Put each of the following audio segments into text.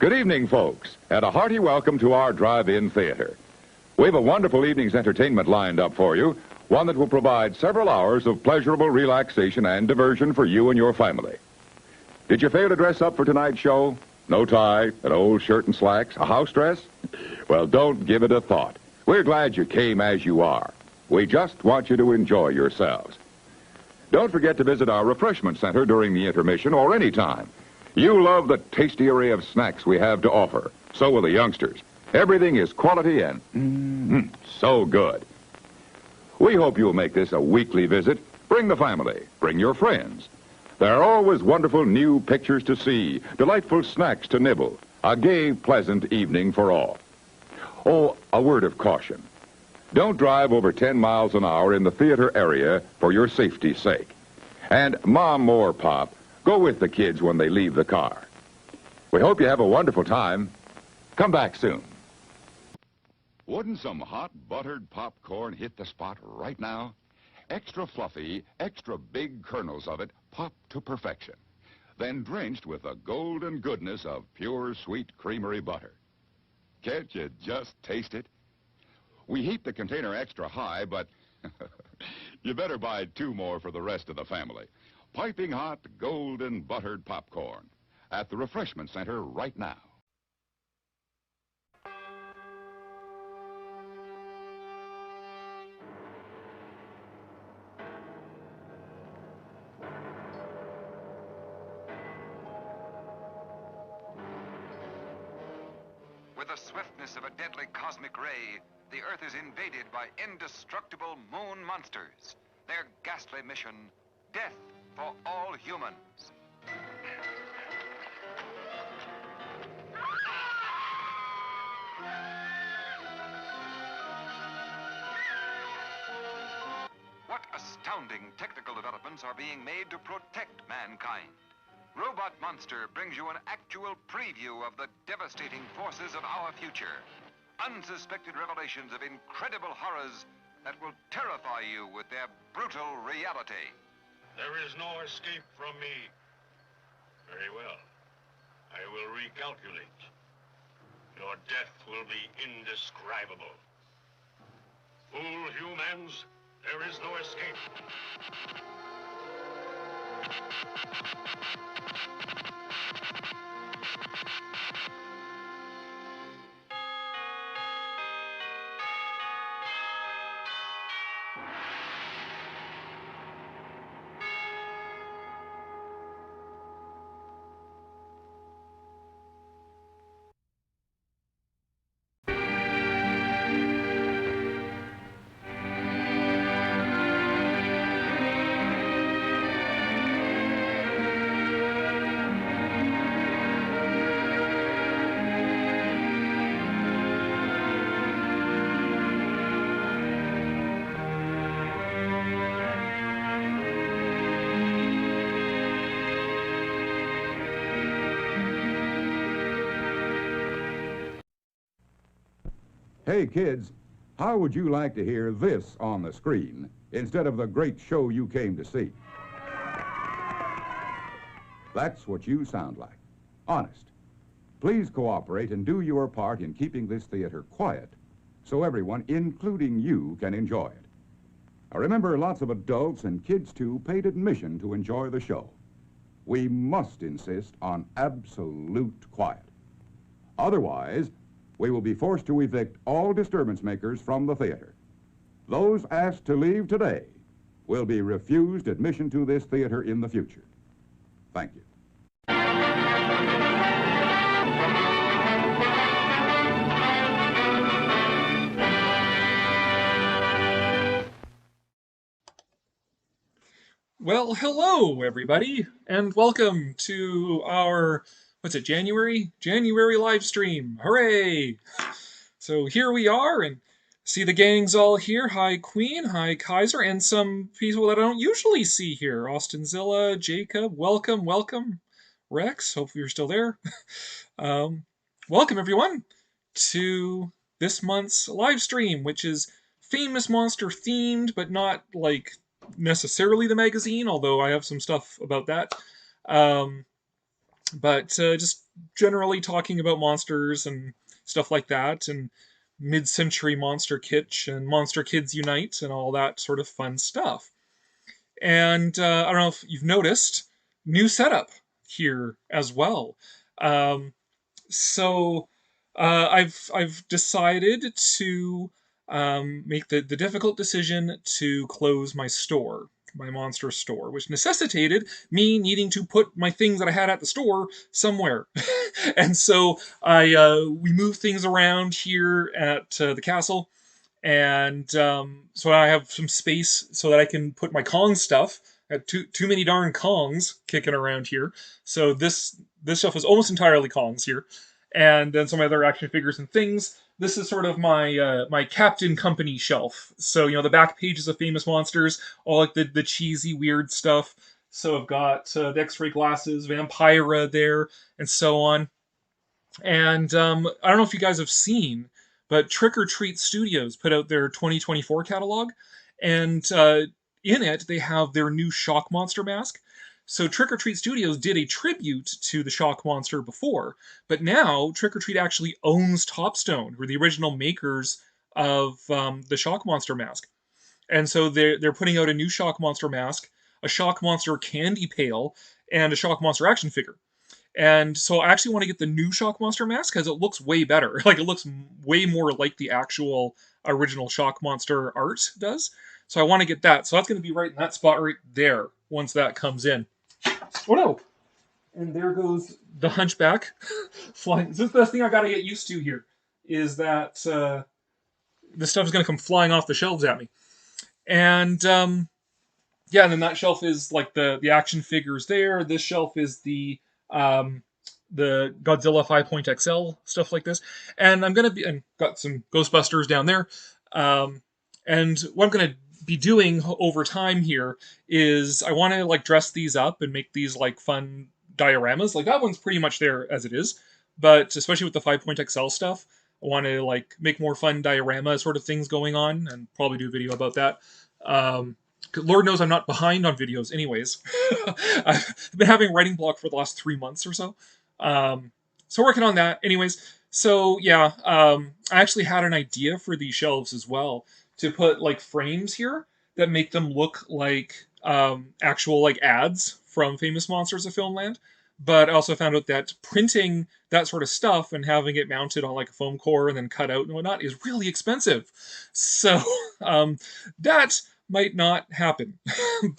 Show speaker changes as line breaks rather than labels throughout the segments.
Good evening, folks, and a hearty welcome to our drive-in theater. We have a wonderful evening's entertainment lined up for you, one that will provide several hours of pleasurable relaxation and diversion for you and your family. Did you fail to dress up for tonight's show? No tie, an old shirt and slacks, a house dress? Well, don't give it a thought. We're glad you came as you are. We just want you to enjoy yourselves. Don't forget to visit our refreshment center during the intermission or any time. You love the tasty array of snacks we have to offer. So will the youngsters. Everything is quality and so good. We hope you'll make this a weekly visit. Bring the family. Bring your friends. There are always wonderful new pictures to see, delightful snacks to nibble, a gay, pleasant evening for all. Oh, a word of caution. Don't drive over 10 miles an hour in the theater area for your safety's sake. And Mom or Pop, go with the kids when they leave the car. We hope you have a wonderful time. Come back soon. Wouldn't some hot buttered popcorn hit the spot right now? Extra fluffy, extra big kernels of it pop to perfection. Then drenched with the golden goodness of pure sweet creamery butter. Can't you just taste it? We heat the container extra high, but you better buy 2 more for the rest of the family. Piping hot, golden buttered popcorn at the refreshment center right now.
With the swiftness of a deadly cosmic ray, the Earth is invaded by indestructible moon monsters. Their ghastly mission, death for all humans. What astounding technical developments are being made to protect mankind? Robot Monster brings you an actual preview of the devastating forces of our future. Unsuspected revelations of incredible horrors that will terrify you with their brutal reality.
There is no escape from me. Very well. I will recalculate. Your death will be indescribable. Fool humans, there is no escape.
Hey, kids, how would you like to hear this on the screen instead of the great show you came to see? That's what you sound like. Honest. Please cooperate and do your part in keeping this theater quiet so everyone, including you, can enjoy it. Now remember, lots of adults and kids, too, paid admission to enjoy the show. We must insist on absolute quiet. Otherwise, we will be forced to evict all disturbance makers from the theater. Those asked to leave today will be refused admission to this theater in the future. Thank you.
Well, hello, everybody, and welcome to our, January live stream. Hooray! So here we are, and see the gang's all here. Hi, Queen. Hi, Kaiser, and some people that I don't usually see here. Austinzilla, Jacob, welcome. Rex, hope you're still there. Welcome, everyone, to this month's live stream, which is Famous Monster themed, but not, like, necessarily the magazine, although I have some stuff about that. But just generally talking about monsters and stuff like that, and mid-century monster kitsch and monster kids unite and all that sort of fun stuff. And I don't know if you've noticed, new setup here as well. Um, I've decided to make the difficult decision to close my store, my monster store, which necessitated me needing to put my things that I had at the store somewhere. And so we moved things around here at the castle, and so I have some space so that I can put my Kong stuff. I have too many darn Kongs kicking around here, so this shelf is almost entirely Kongs here, and then some other action figures and things. This is sort of my my Captain Company shelf. So you know the back pages of Famous Monsters, all like the cheesy weird stuff. So I've got the X-ray glasses, Vampira there, and so on. And I don't know if you guys have seen, but Trick or Treat Studios put out their 2024 catalog, and in it they have their new Shock Monster mask. So Trick or Treat Studios did a tribute to the Shock Monster before, but now Trick or Treat actually owns Topstone, who are the original makers of the Shock Monster mask. And so they're putting out a new Shock Monster mask, a Shock Monster candy pail, and a Shock Monster action figure. And so I actually want to get the new Shock Monster mask because it looks way better. Like it looks way more like the actual original Shock Monster art does. So I want to get that. So that's going to be right in that spot right there once that comes in. Oh no! And there goes the Hunchback flying. This is the thing I got to get used to here. Is that this stuff is going to come flying off the shelves at me. And yeah, and then that shelf is like the action figures there. This shelf is the Godzilla 5.XL stuff like this, and I'm gonna be and got some Ghostbusters down there. And what I'm gonna be doing over time here is I want to like dress these up and make these like fun dioramas. Like that one's pretty much there as it is, but especially with the 5.XL stuff, I want to like make more fun diorama sort of things going on, and probably do a video about that. Lord knows I'm not behind on videos anyways. I've been having writing block for the last 3 months or so. So working on that anyways. So yeah, I actually had an idea for these shelves as well, to put like frames here that make them look like actual like ads from Famous Monsters of Filmland. But I also found out that printing that sort of stuff and having it mounted on like a foam core and then cut out and whatnot is really expensive. So that might not happen.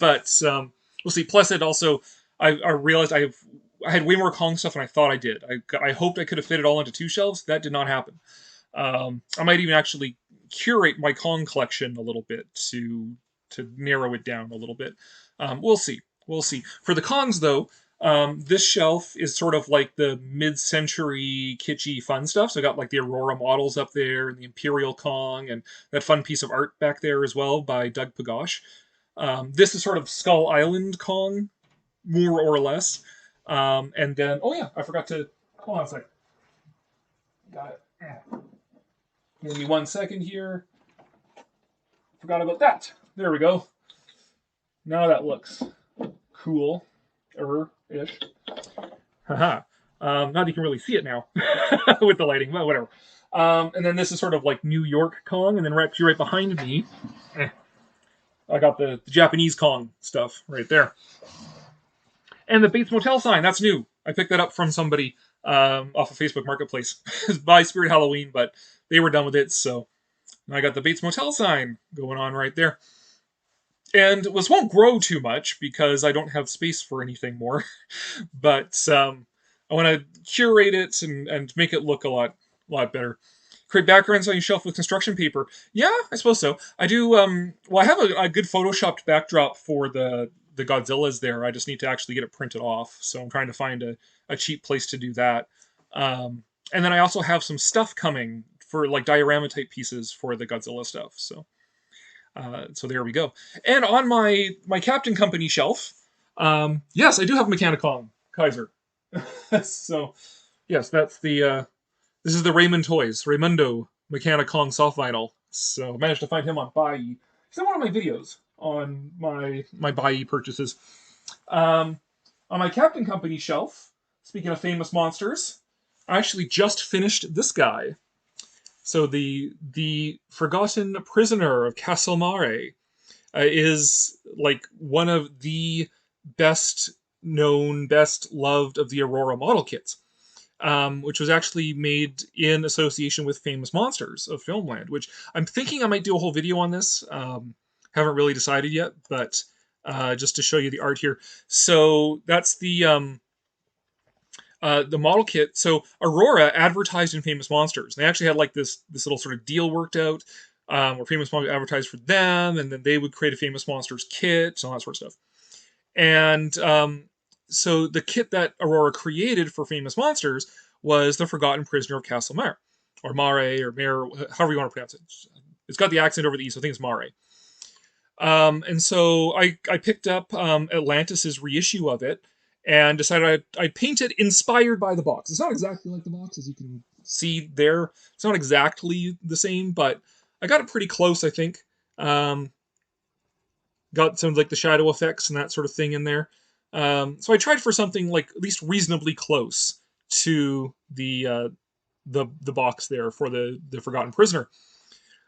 But we'll see. Plus, it also I realized I had way more Kong stuff than I thought I did. I hoped I could have fit it all into 2 shelves. That did not happen. I might even actually curate my Kong collection a little bit to narrow it down a little bit. We'll see. We'll see. For the Kongs, though, this shelf is sort of like the mid-century kitschy fun stuff. So I got like the Aurora models up there and the Imperial Kong and that fun piece of art back there as well by Doug Pagosh. This is sort of Skull Island Kong, more or less. And then, oh yeah, I forgot to, hold on a sec. Got it. Give me 1 second here. Forgot about that. There we go. Now that looks cool. Ish. Haha. Not that you can really see it now with the lighting, but whatever. And then this is sort of like New York Kong, and then actually right behind me, I got the Japanese Kong stuff right there. And the Bates Motel sign, that's new. I picked that up from somebody off of Facebook Marketplace. By Spirit Halloween, but they were done with it, so I got the Bates Motel sign going on right there. And this won't grow too much because I don't have space for anything more. But I want to curate it and make it look a lot better. Create backgrounds on your shelf with construction paper. Yeah, I suppose so. I do. Well, I have a good photoshopped backdrop for the Godzillas there. I just need to actually get it printed off. So I'm trying to find a cheap place to do that. And then I also have some stuff coming for like diorama type pieces for the Godzilla stuff. So there we go. And on my Captain Company shelf, yes, I do have Mechanicon Kaiser. So yes, that's the this is the Raymond Toys Raymundo Mechanicon soft vinyl. So I managed to find him on Buy. He's in one of my videos on my Buy purchases. On my Captain Company shelf, speaking of famous monsters, I actually just finished this guy. So the Forgotten Prisoner of Castlemare is like one of the best known, best loved of the Aurora model kits, which was actually made in association with Famous Monsters of Filmland, which I'm thinking I might do a whole video on this. Haven't really decided yet, but just to show you the art here. So that's the model kit. So Aurora advertised in Famous Monsters. They actually had like this little sort of deal worked out where Famous Monsters advertised for them, and then they would create a Famous Monsters kit and all that sort of stuff. And so the kit that Aurora created for Famous Monsters was the Forgotten Prisoner of Castlemare, or Mare, or Mare, however you want to pronounce it. It's got the accent over the E, so I think it's Mare. And so I picked up Atlantis's reissue of it and decided I'd paint it inspired by the box. It's not exactly like the box, as you can see there. It's not exactly the same, but I got it pretty close, I think. Got some like the shadow effects and that sort of thing in there. So I tried for something like at least reasonably close to the box there for the Forgotten Prisoner.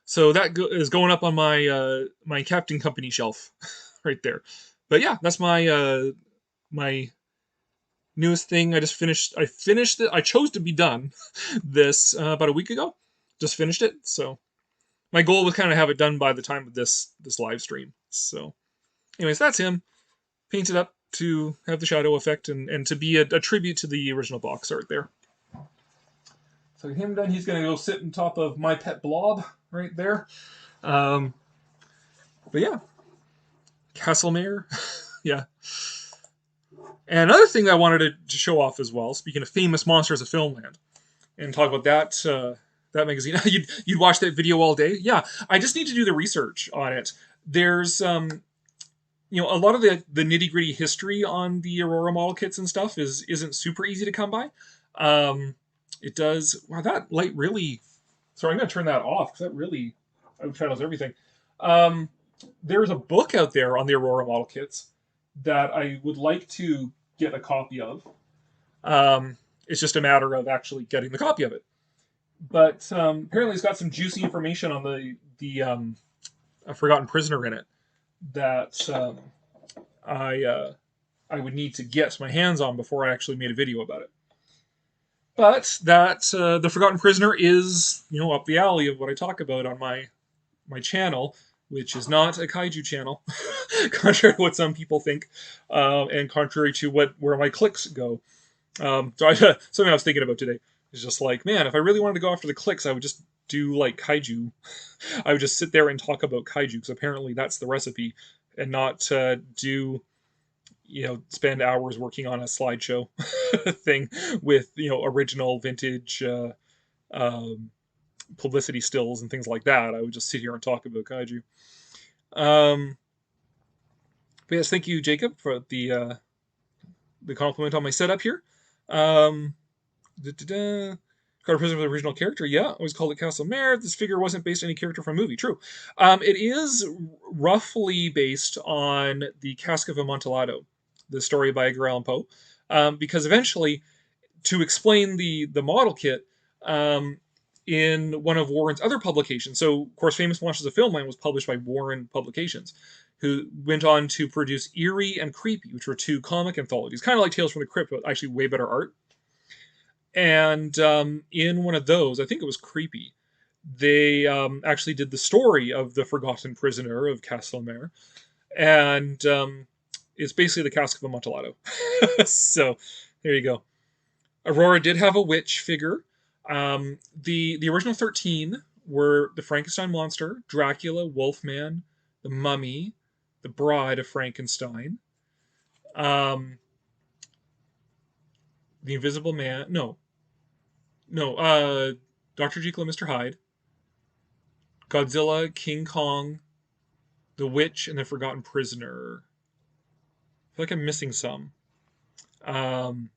So that is going up on my my Captain Company shelf right there. But yeah, that's my my newest thing. I finished it. I chose to be done this about a week ago. Just finished it. So my goal was kind of have it done by the time of this live stream. So anyways, that's him. Painted up to have the shadow effect and to be a tribute to the original box art there. So him done, he's going to go sit on top of my pet blob right there. But yeah, Castlemare, yeah. And another thing I wanted to show off as well, speaking of Famous Monsters of Filmland, and talk about that that magazine. You'd watch that video all day? Yeah, I just need to do the research on it. There's you know, a lot of the nitty-gritty history on the Aurora model kits and stuff isn't super easy to come by. It does... Wow, that light really... Sorry, I'm going to turn that off, because that really outshadows everything. There's a book out there on the Aurora model kits that I would like to get a copy of. It's just a matter of actually getting the copy of it. But apparently it's got some juicy information on the Forgotten Prisoner in it that I would need to get my hands on before I actually made a video about it. But that the Forgotten Prisoner is, you know, up the alley of what I talk about on my channel, which is not a kaiju channel, contrary to what some people think, and contrary to where my clicks go. So something I was thinking about today is just like, man, if I really wanted to go after the clicks, I would just do like kaiju. I would just sit there and talk about kaiju, because apparently that's the recipe, and not do, you know, spend hours working on a slideshow thing with, you know, original vintage publicity stills and things like that. I would just sit here and talk about kaiju. But yes, thank you, Jacob, for the compliment on my setup here. Carter Prisoner with the original character, yeah, always called it Castlemare. This figure wasn't based on any character from a movie, true. It is roughly based on the Cask of Amontillado, the story by Edgar Allan Poe, because eventually, to explain the model kit, in one of Warren's other publications, so of course Famous Monsters of Filmland was published by Warren Publications, who went on to produce Eerie and Creepy, which were two comic anthologies, kind of like Tales from the Crypt, but actually way better art. And in one of those, I think it was Creepy, they actually did the story of the Forgotten Prisoner of Castlemare, and it's basically the Cask of Amontillado. So there you go. Aurora did have a witch figure. The original 13 were the Frankenstein monster, Dracula, Wolfman, the Mummy, the Bride of Frankenstein, the Invisible Man. No, Dr. Jekyll and Mr. Hyde, Godzilla, King Kong, the Witch, and the Forgotten Prisoner. I feel like I'm missing some. Am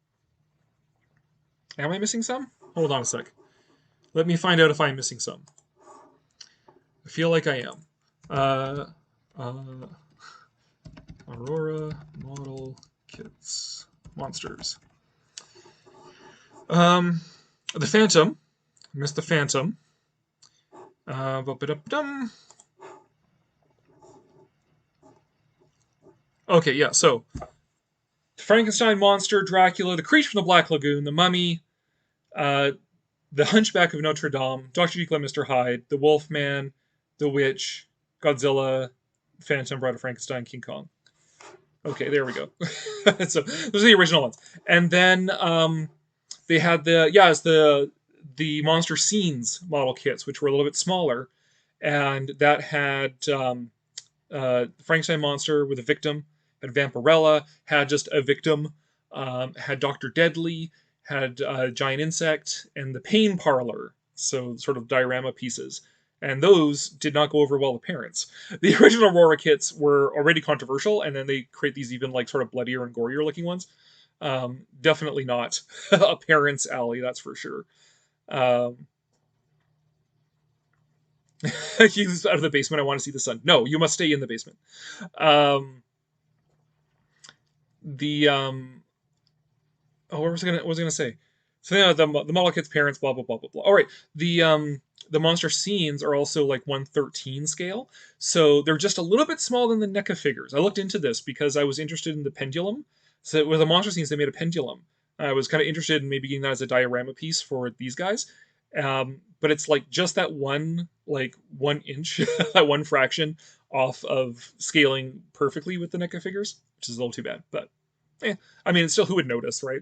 I missing some? Hold on a sec. Let me find out if I'm missing some. I feel like I am. Aurora model kits monsters. The Phantom. Missed the Phantom. Ba-ba-da-dum. Okay, yeah, so Frankenstein monster, Dracula, the creature from the Black Lagoon, the Mummy, uh, the Hunchback of Notre Dame, Dr. Jekyll and Mr. Hyde, the Wolfman, the Witch, Godzilla, Phantom, Bride of Frankenstein, King Kong. Okay, there we go. So those are the original ones, and then they had the monster scenes model kits, which were a little bit smaller, and that had Frankenstein monster with a victim, had Vampirella, had just a victim, had Dr. Deadly, had Giant Insect, and the Pain Parlor, so sort of diorama pieces. And those did not go over well with parents. The original Aurora kits were already controversial, and then they create these even like sort of bloodier and gorier looking ones. Definitely not a parent's alley, that's for sure. He's out of the basement. I want to see the sun. No, you must stay in the basement. What was I gonna say? So yeah, the model kit's parents, blah blah blah blah blah. All right, the monster scenes are also like 1/13 scale, so they're just a little bit smaller than the NECA figures. I looked into this because I was interested in the pendulum. So with the monster scenes, they made a pendulum. I was kind of interested in maybe getting that as a diorama piece for these guys. But it's like just that 1 inch, that one fraction off of scaling perfectly with the NECA figures, which is a little too bad. But I mean, it's still, who would notice, right?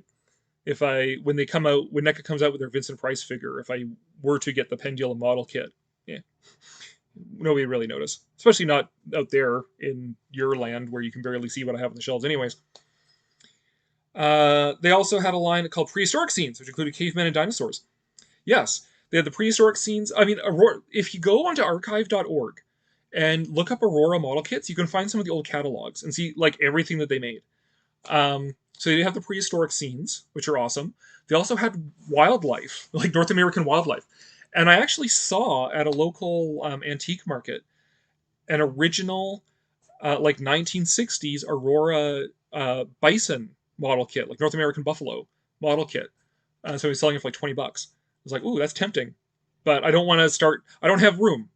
When NECA comes out with their Vincent Price figure, if I were to get the Pendulum model kit, nobody would really notice, especially not out there in your land where you can barely see what I have on the shelves, anyways. They also had a line called Prehistoric Scenes, which included cavemen and dinosaurs. Yes, they had the prehistoric scenes. I mean, Aurora, if you go onto archive.org and look up Aurora model kits, you can find some of the old catalogs and see like everything that they made. So they have the prehistoric scenes, which are awesome. They also had wildlife, like North American wildlife. And I actually saw at a local antique market an original, like 1960s Aurora bison model kit, like North American buffalo model kit. So he's selling it for like $20. I was like, ooh, that's tempting. But I don't want to start, I don't have room.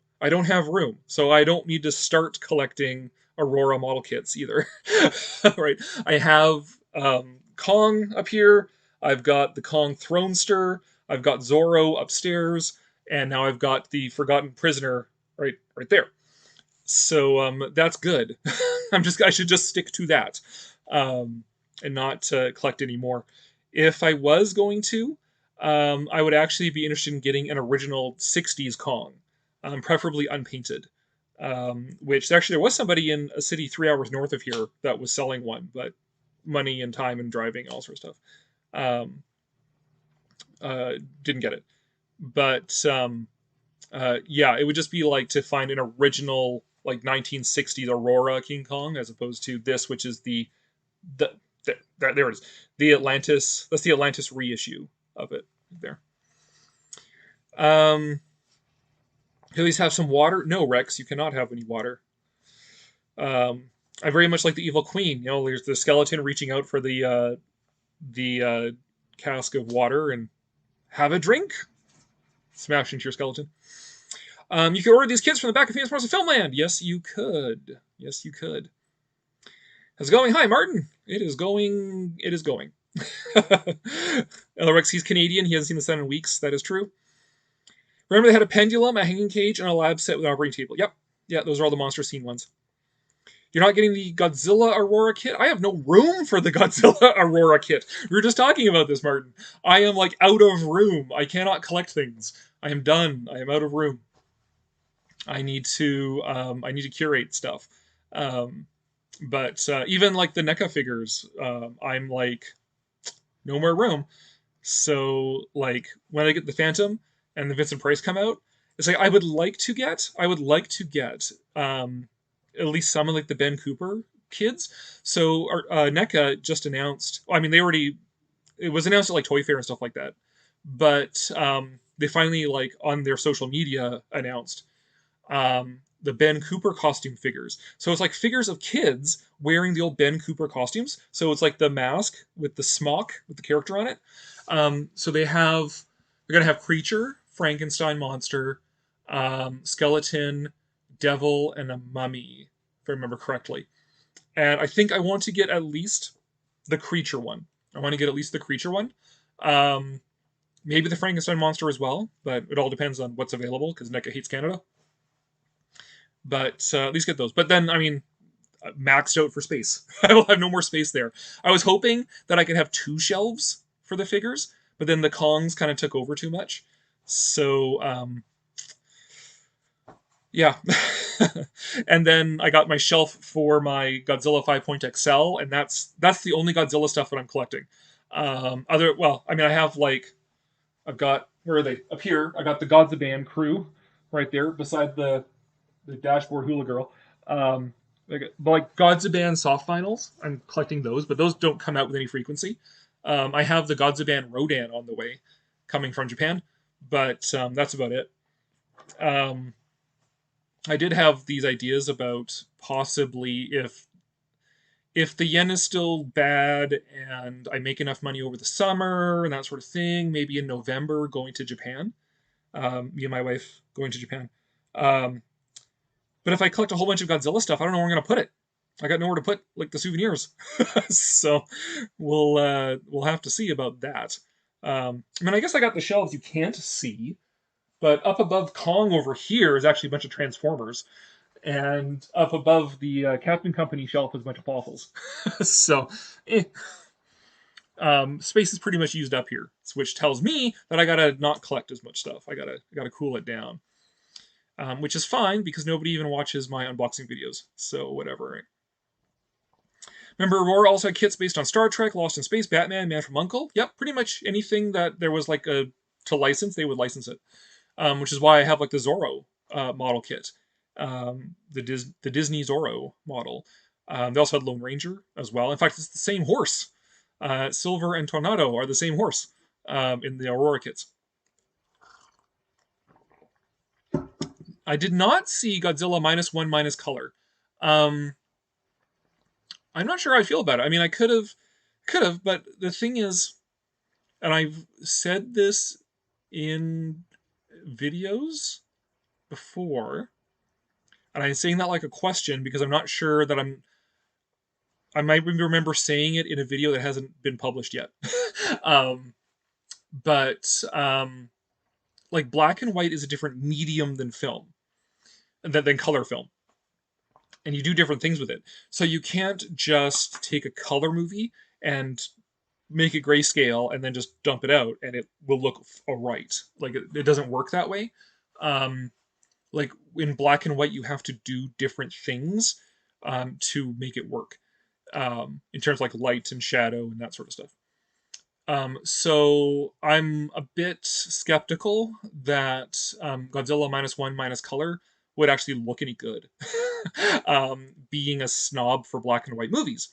So I don't need to start collecting Aurora model kits either. Right. I have Kong up here. I've got the Kong Thronester. I've got Zorro upstairs. And now I've got the Forgotten Prisoner right there. So that's good. I should just stick to that and not collect any more. If I was going to, I would actually be interested in getting an original 60s Kong, preferably unpainted. Which actually there was somebody in a city 3 hours north of here that was selling one, but money and time and driving, all sort of stuff. Didn't get it. But yeah, it would just be like to find an original like 1960s Aurora King Kong as opposed to this, which is there it is. The Atlantis. That's the Atlantis reissue of it there. At least have some water. No, Rex, you cannot have any water. I very much like the Evil Queen. You know, there's the skeleton reaching out for the cask of water and have a drink. Smash into your skeleton. You could order these kits from the back of Famous Monsters of Filmland. Yes, you could. Yes, you could. How's it going? Hi, Martin. It is going. Rex, he's Canadian. He hasn't seen the sun in weeks. That is true. Remember they had a pendulum, a hanging cage, and a lab set with an operating table. Yep. Yeah, those are all the monster scene ones. You're not getting the Godzilla Aurora kit? I have no room for the Godzilla Aurora kit. We were just talking about this, Martin. I am like out of room. I cannot collect things. I am done. I am out of room. I need to curate stuff. But even like the NECA figures, I'm like, no more room. So like when I get the Phantom and the Vincent Price come out, it's like I would like to get at least some of like the Ben Cooper kids. So NECA just announced. I mean, it was announced at like Toy Fair and stuff like that. But they finally like on their social media announced the Ben Cooper costume figures. So it's like figures of kids wearing the old Ben Cooper costumes. So it's like the mask with the smock with the character on it. So they're gonna have creature, Frankenstein monster, skeleton, devil, and a mummy, if I remember correctly. And I think I want to get at least the creature one. I want to get at least the creature one. Um, Maybe the Frankenstein monster as well, but it all depends on what's available because NECA hates Canada. But at least get those. But then, I mean, maxed out for space. I will have no more space there. I was hoping that I could have 2 shelves for the figures, but then the Kongs kind of took over too much. So, yeah. And then I got my shelf for my Godzilla 5 XL, and that's the only Godzilla stuff that I'm collecting. I have I've got, where are they? Up here. I got the Godzilla crew right there beside the dashboard hula girl. Like Godzilla soft vinyls, I'm collecting those, but those don't come out with any frequency. I have the Godzilla Rodan on the way, coming from Japan, but that's about it. I did have these ideas about possibly if the yen is still bad and I make enough money over the summer and that sort of thing, maybe in November going to Japan. Me and my wife going to Japan. But if I collect a whole bunch of Godzilla stuff, I don't know where I'm going to put it. I got nowhere to put like the souvenirs. So we'll have to see about that. I guess I got the shelves you can't see, but up above Kong over here is actually a bunch of Transformers. And up above the Captain Company shelf is a bunch of fossils. So, space is pretty much used up here, which tells me that I gotta not collect as much stuff. I gotta cool it down, which is fine because nobody even watches my unboxing videos. So whatever. Right? Remember, Aurora also had kits based on Star Trek, Lost in Space, Batman, Man from U.N.C.L.E. Yep, pretty much anything that there was to license, they would license it. Which is why I have like the Zorro model kit. The Disney Zorro model. They also had Lone Ranger as well. In fact, it's the same horse. Silver and Tornado are the same horse in the Aurora kits. I did not see Godzilla -1 color. I'm not sure how I feel about it. I mean, I could have, but the thing is, and I've said this in videos before, and I'm saying that like a question because I'm not sure that I might remember saying it in a video that hasn't been published yet. But like black and white is a different medium than film, than color film. And you do different things with it. So you can't just take a color movie and make it grayscale and then just dump it out and it will look alright. Like it doesn't work that way. Like in black and white, you have to do different things to make it work in terms of like light and shadow and that sort of stuff. So I'm a bit skeptical that Godzilla -1 color would actually look any good, being a snob for black and white movies.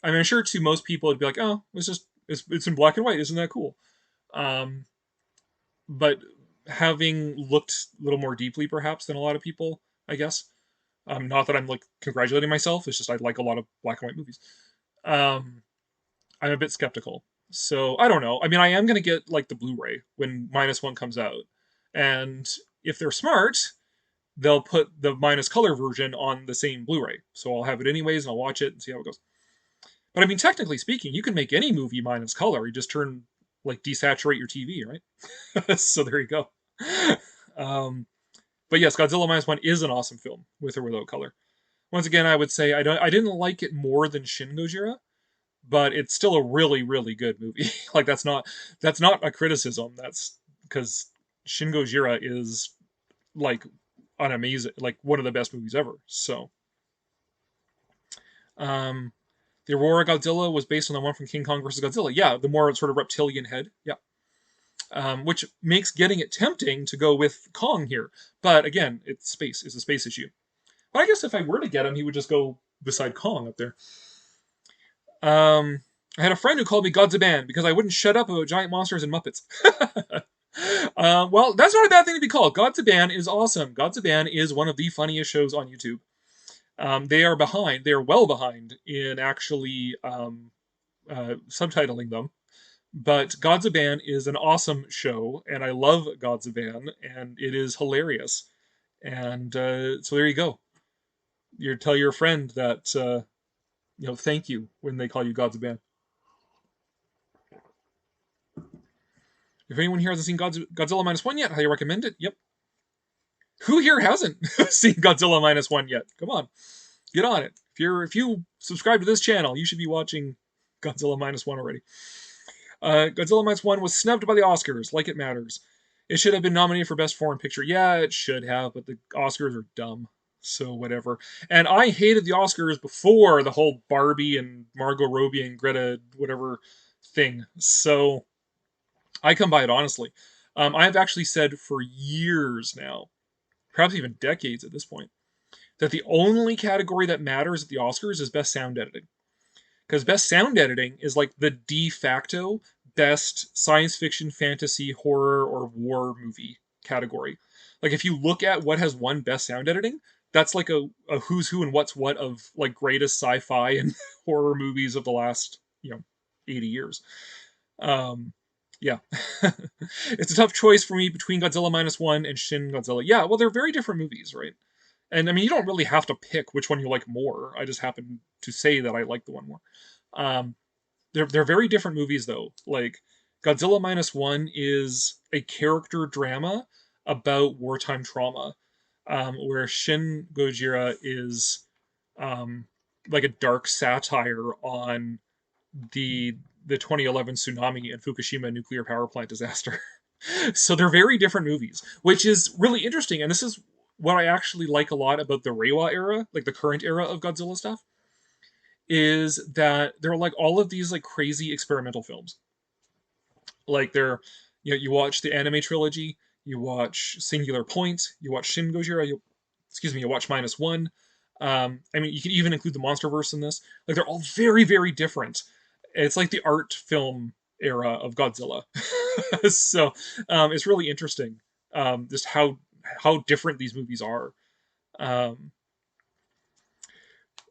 I mean, I'm sure to most people it'd be like, oh, it's in black and white, isn't that cool? But having looked a little more deeply, perhaps, than a lot of people, I guess. Not that I'm like congratulating myself. It's just I like a lot of black and white movies. I'm a bit skeptical. So I don't know. I mean, I am gonna get like the Blu-ray when -1 comes out, and if they're smart, they'll put the minus color version on the same Blu-ray. So I'll have it anyways, and I'll watch it and see how it goes. But I mean, technically speaking, you can make any movie minus color. You just desaturate your TV, right? So there you go. But yes, Godzilla -1 is an awesome film, with or without color. Once again, I would say I didn't like it more than Shin Gojira, but it's still a really, really good movie. Like that's not a criticism. That's because Shin Gojira is like an amazing, like one of the best movies ever. So, the Aurora Godzilla was based on the one from King Kong vs. Godzilla. Yeah, the more sort of reptilian head. Yeah. Which makes getting it tempting to go with Kong here. But again, it's space. It's a space issue. But I guess if I were to get him, he would just go beside Kong up there. I had a friend who called me Godzilla because I wouldn't shut up about giant monsters and Muppets. Well, that's not a bad thing to be called. Godzilla is awesome. Godzilla is one of the funniest shows on YouTube. They are behind. They are well behind in actually subtitling them. But Godzilla is an awesome show, and I love Godzilla, and it is hilarious. And so there you go. You tell your friend that thank you when they call you Godzilla. If anyone here hasn't seen Godzilla minus one yet, highly recommend it. Yep. Who here hasn't seen Godzilla minus one yet? Come on, get on it. If you subscribe to this channel, you should be watching Godzilla minus one already. Godzilla minus one was snubbed by the Oscars, like it matters. It should have been nominated for Best Foreign Picture. Yeah, it should have, but the Oscars are dumb. So whatever. And I hated the Oscars before the whole Barbie and Margot Robbie and Greta whatever thing. So I come by it honestly. I've actually said for years now, perhaps even decades at this point, that the only category that matters at the Oscars is Best Sound Editing. Because Best Sound Editing is like the de facto best science fiction, fantasy, horror, or war movie category. Like if you look at what has won Best Sound Editing, that's like a who's who and what's what of like greatest sci-fi and horror movies of the last 80 years. Yeah. It's a tough choice for me between Godzilla minus one and Shin Godzilla. Yeah, well, they're very different movies, right? And I mean, you don't really have to pick which one you like more. I just happen to say that I like the one more. They're very different movies though. Like Godzilla minus one is a character drama about wartime trauma, where Shin Gojira is like a dark satire on the 2011 tsunami and Fukushima nuclear power plant disaster. So they're very different movies, which is really interesting. And this is what I actually like a lot about the Reiwa era, like the current era of Godzilla stuff, is that they're like all of these like crazy experimental films. Like you watch the anime trilogy, you watch Singular Point, you watch Shin Gojira, you watch Minus One. I mean, you can even include the Monsterverse in this. Like they're all very, very different. It's like the art film era of Godzilla. So it's really interesting, just how different these movies are. I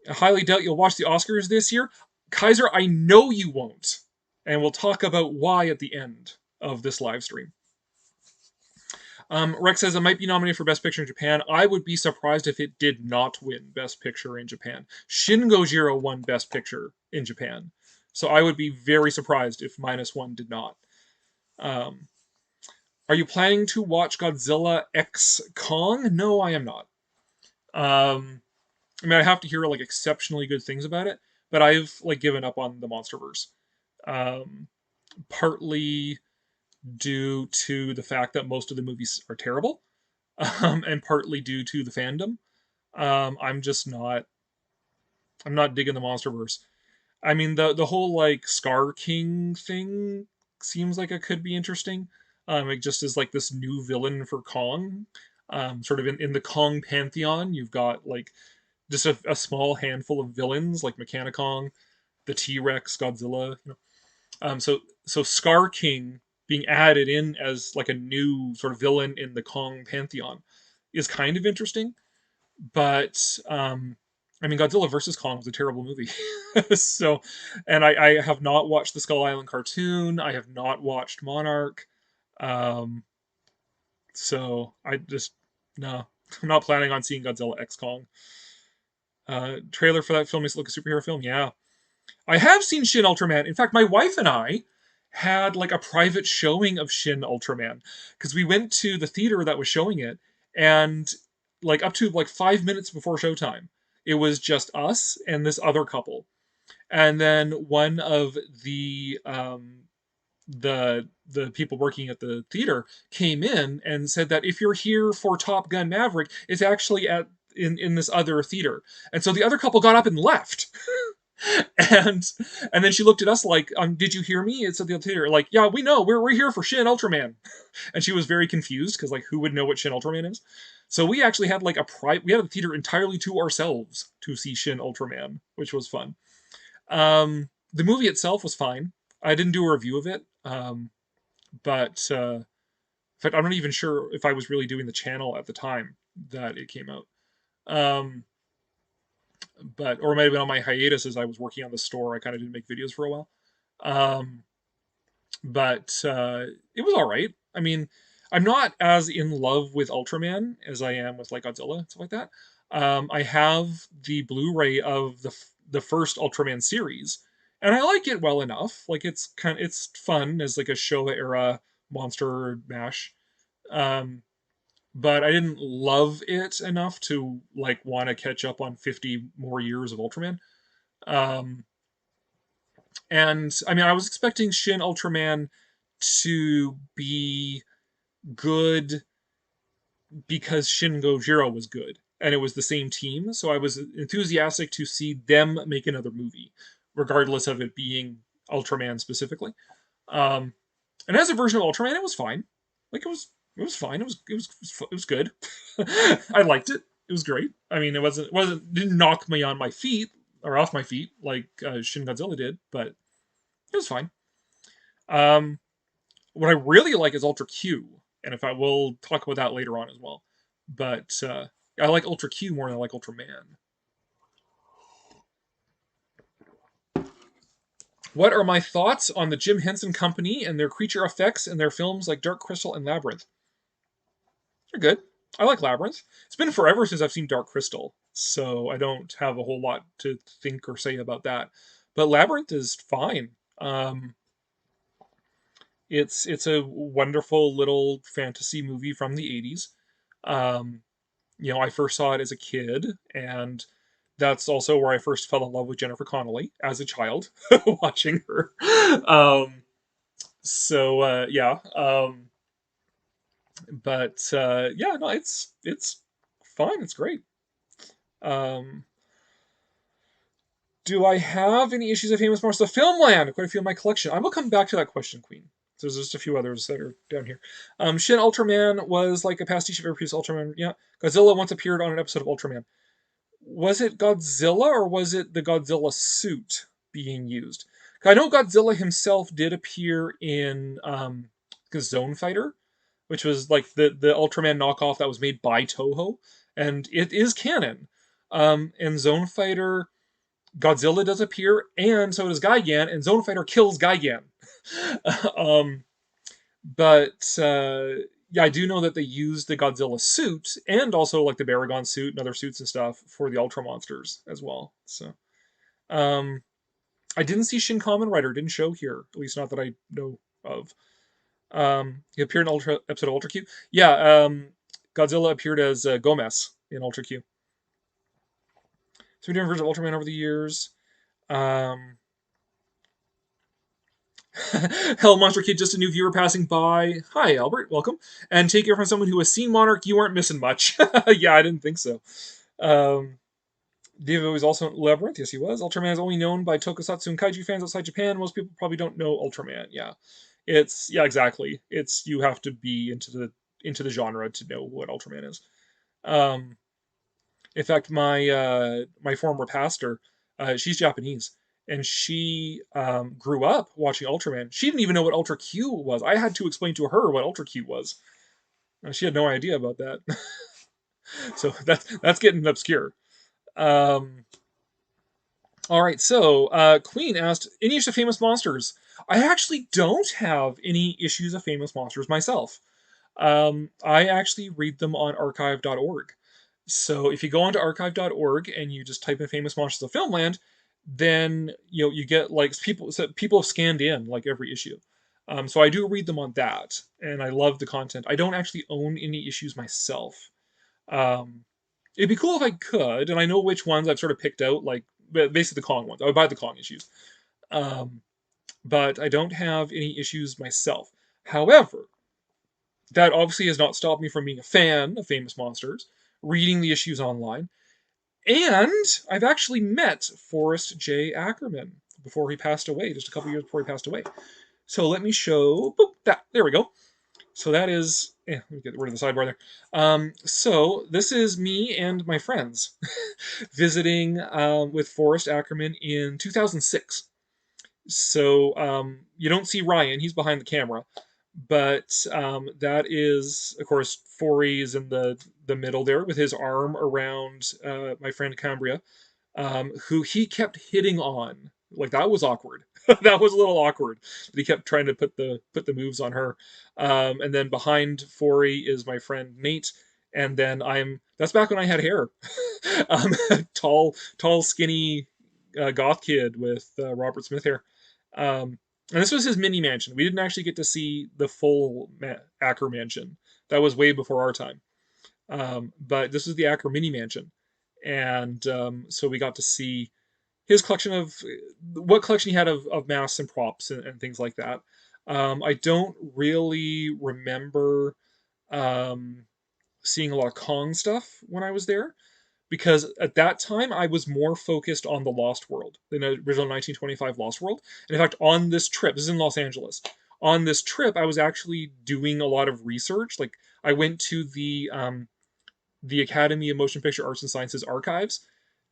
highly doubt you'll watch the Oscars this year. Kaiser, I know you won't. And we'll talk about why at the end of this live stream. Rex says it might be nominated for Best Picture in Japan. I would be surprised if it did not win Best Picture in Japan. Shin Gojira won Best Picture in Japan. So I would be very surprised if minus one did not. Are you planning to watch Godzilla X Kong? No, I am not. I mean, I have to hear like exceptionally good things about it, but I've like given up on the Monsterverse. Partly due to the fact that most of the movies are terrible, and partly due to the fandom. I'm just not. I'm not digging the Monsterverse. I mean, the whole like Scar King thing seems like it could be interesting. It just is like this new villain for Kong. Sort of in the Kong pantheon, you've got like just a small handful of villains like Mechanicong, the T-Rex, Godzilla. So Scar King being added in as like a new sort of villain in the Kong pantheon is kind of interesting. But I mean, Godzilla versus Kong was a terrible movie. So, and I have not watched the Skull Island cartoon. I have not watched Monarch. So I just no, I'm not planning on seeing Godzilla X Kong. Trailer for that film is like a superhero film. Yeah, I have seen Shin Ultraman. In fact, my wife and I had like a private showing of Shin Ultraman because we went to the theater that was showing it, and like up to like 5 minutes before showtime, it was just us and this other couple, and then one of the people working at the theater came in and said that if you're here for Top Gun Maverick, it's actually in this other theater, and so the other couple got up and left. and then she looked at us like, did you hear me? It's at the theater. Like, yeah, we know. We're here for Shin Ultraman. And she was very confused because like, who would know what Shin Ultraman is? So we actually had like we had a theater entirely to ourselves to see Shin Ultraman, which was fun. The movie itself was fine. I didn't do a review of it, but in fact, I'm not even sure if I was really doing the channel at the time that it came out. Or it might have been on my hiatus as I was working on the store. I kind of didn't make videos for a while. but it was all right. I mean, I'm not as in love with Ultraman as I am with like Godzilla and stuff like that. I have the Blu-ray of the first Ultraman series, and I like it well enough. Like it's fun as like a Showa era monster mash. Um, but I didn't love it enough to like want to catch up on 50 more years of Ultraman. Um, and I mean, I was expecting Shin Ultraman to be good because Shin Gojira was good and it was the same team. So I was enthusiastic to see them make another movie, regardless of it being Ultraman specifically. Um, and as a version of Ultraman, it was fine. Like it was fine. It was good. I liked it. It was great. I mean, didn't knock me on my feet or off my feet like Shin Godzilla did, but it was fine. Um, what I really like is Ultra Q, and if I will talk about that later on as well. But I like Ultra Q more than I like Ultraman. What are my thoughts on the Jim Henson Company and their creature effects in their films like Dark Crystal and Labyrinth? They're good. I like Labyrinth. It's been forever since I've seen Dark Crystal, so I don't have a whole lot to think or say about that. But Labyrinth is fine. It's a wonderful little fantasy movie from the 80s. Um, I first saw it as a kid, and that's also where I first fell in love with Jennifer Connelly as a child, watching her. Um, yeah. But yeah, no, it's fine. It's great. Um, do I have any issues of Famous Monsters of Filmland? Quite a few in my collection. I will come back to that question, Queen. There's just a few others that are down here. Shin Ultraman was like a pastiche of every piece of Ultraman. Yeah. Godzilla once appeared on an episode of Ultraman. Was it Godzilla or was it the Godzilla suit being used? I know Godzilla himself did appear in Zone Fighter, which was like the Ultraman knockoff that was made by Toho, and it is canon. In Zone Fighter, Godzilla does appear, and so does Gigan, and Zone Fighter kills Gigan. um, but yeah, I do know that they used the Godzilla suit and also like the Baragon suit and other suits and stuff for the Ultra Monsters as well. So, um, I didn't see Shin Kamen Rider, didn't show here, at least not that I know of. He appeared in episode of Ultra Q. Yeah, Godzilla appeared as Gomez in Ultra Q. So different versions of Ultraman over the years. Hell Monster Kid, just a new viewer passing by. Hi, Albert, welcome. And take it from someone who has seen Monarch, you weren't missing much. Yeah, I didn't think so. David was also in Labyrinth. Yes, he was. Ultraman is only known by tokusatsu and kaiju fans outside Japan. Most people probably don't know Ultraman. Yeah, exactly. You have to be into the genre to know what Ultraman is. In fact, my former pastor, she's Japanese, and she grew up watching Ultraman. She didn't even know what Ultra Q was. I had to explain to her what Ultra Q was. And she had no idea about that. So that's getting obscure. All right, so Queen asked, any issues of Famous Monsters? I actually don't have any issues of Famous Monsters myself. I actually read them on archive.org. So if you go onto archive.org and you just type in Famous Monsters of Filmland, then you get like people have scanned in like every issue. So I do read them on that, and I love the content. I don't actually own any issues myself. It'd be cool if I could, and I know which ones I've sort of picked out, like basically the Kong ones. I would buy the Kong issues. But I don't have any issues myself. However, that obviously has not stopped me from being a fan of Famous Monsters, reading the issues online, and I've actually met Forrest J. Ackerman before he passed away, just a couple years before he passed away. So let me show that. There we go. So that is, let me get rid of the sidebar there. So this is me and my friends visiting with Forrest Ackerman in 2006. So you don't see Ryan; he's behind the camera. But that is, of course, Forey is in the middle there with his arm around my friend Cambria, who he kept hitting on Like that was awkward. That was a little awkward. He kept trying to put the moves on her. And then behind Cory is my friend Nate. And then that's back when I had hair. Tall, skinny goth kid with Robert Smith hair. And this was his mini mansion. We didn't actually get to see the full Acker mansion. That was way before our time. But this was the Acker mini mansion. And so we got to see his collection of what collection he had of masks and props and things like that. I don't really remember seeing a lot of Kong stuff when I was there, because at that time I was more focused on the Lost World, the original 1925 Lost World. And in fact, on this trip, this is in Los Angeles, on this trip, I was actually doing a lot of research. Like I went to the Academy of Motion Picture Arts and Sciences archives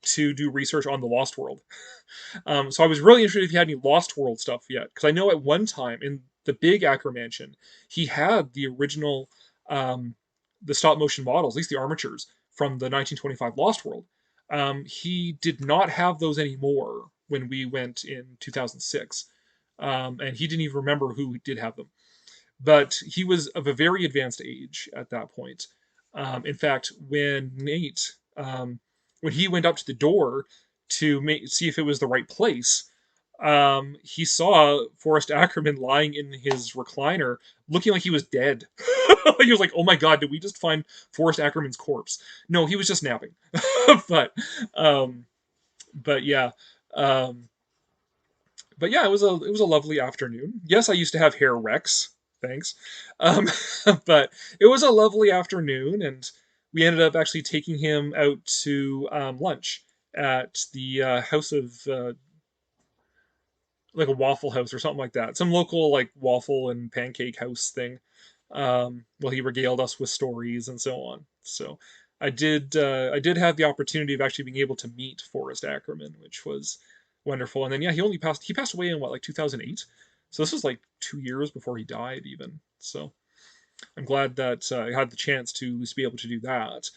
to do research on the Lost World. So I was really interested if he had any Lost World stuff yet, because I know at one time in the big Acker mansion, he had the original, the stop motion models, at least the armatures from the 1925 Lost World. He did not have those anymore when we went in 2006, and he didn't even remember who did have them. But he was of a very advanced age at that point. In fact, when Nate, when he went up to the door to see if it was the right place, he saw Forrest Ackerman lying in his recliner, looking like he was dead. He was like, "Oh my god, did we just find Forrest Ackerman's corpse?" No, he was just napping. but, but yeah, um, but yeah, it was a lovely afternoon. Yes, I used to have hair wrecks. Thanks, um, but it was a lovely afternoon, and we ended up actually taking him out to lunch at the house of like a Waffle House or something like that. Some local like waffle and pancake house thing. Well, he regaled us with stories and so on. So I did have the opportunity of actually being able to meet Forrest Ackerman, which was wonderful. And then yeah, he passed away in what, like 2008. So this was like 2 years before he died even. So I'm glad that I had the chance to at least be able to do that.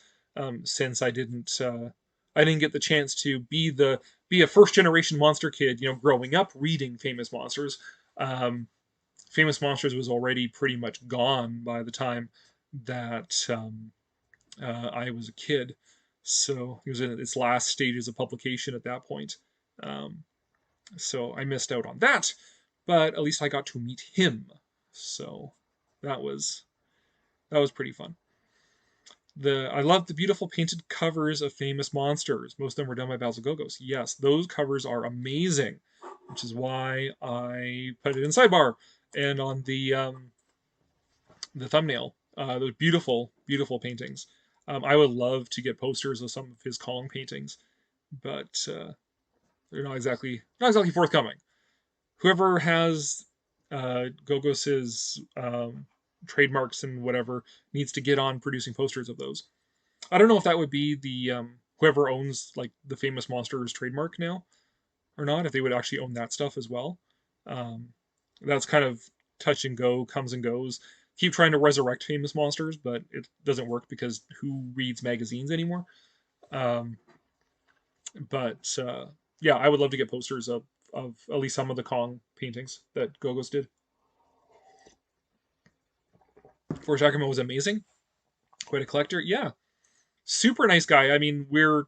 Since I didn't get the chance to be a first generation monster kid, growing up reading Famous Monsters. Famous Monsters was already pretty much gone by the time that I was a kid, so it was in its last stages of publication at that point. Um, so I missed out on that, but at least I got to meet him. So that was pretty fun. I love the beautiful painted covers of Famous Monsters. Most of them were done by Basil Gogos. Yes, those covers are amazing, which is why I put it in sidebar and on the thumbnail. Those beautiful, beautiful paintings. I would love to get posters of some of his Kong paintings, but they're not exactly forthcoming. Whoever has Gogos's trademarks and whatever needs to get on producing posters of those. I don't know if that would be the whoever owns like the Famous Monsters trademark now or not, if they would actually own that stuff as well. Um, that's kind of touch and go, comes and goes. Keep trying to resurrect Famous Monsters, but it doesn't work because who reads magazines anymore? Um, but yeah, I would love to get posters of at least some of the Kong paintings that Gogos did. Forrest Ackerman was amazing. Quite a collector. Yeah. Super nice guy. I mean, we're,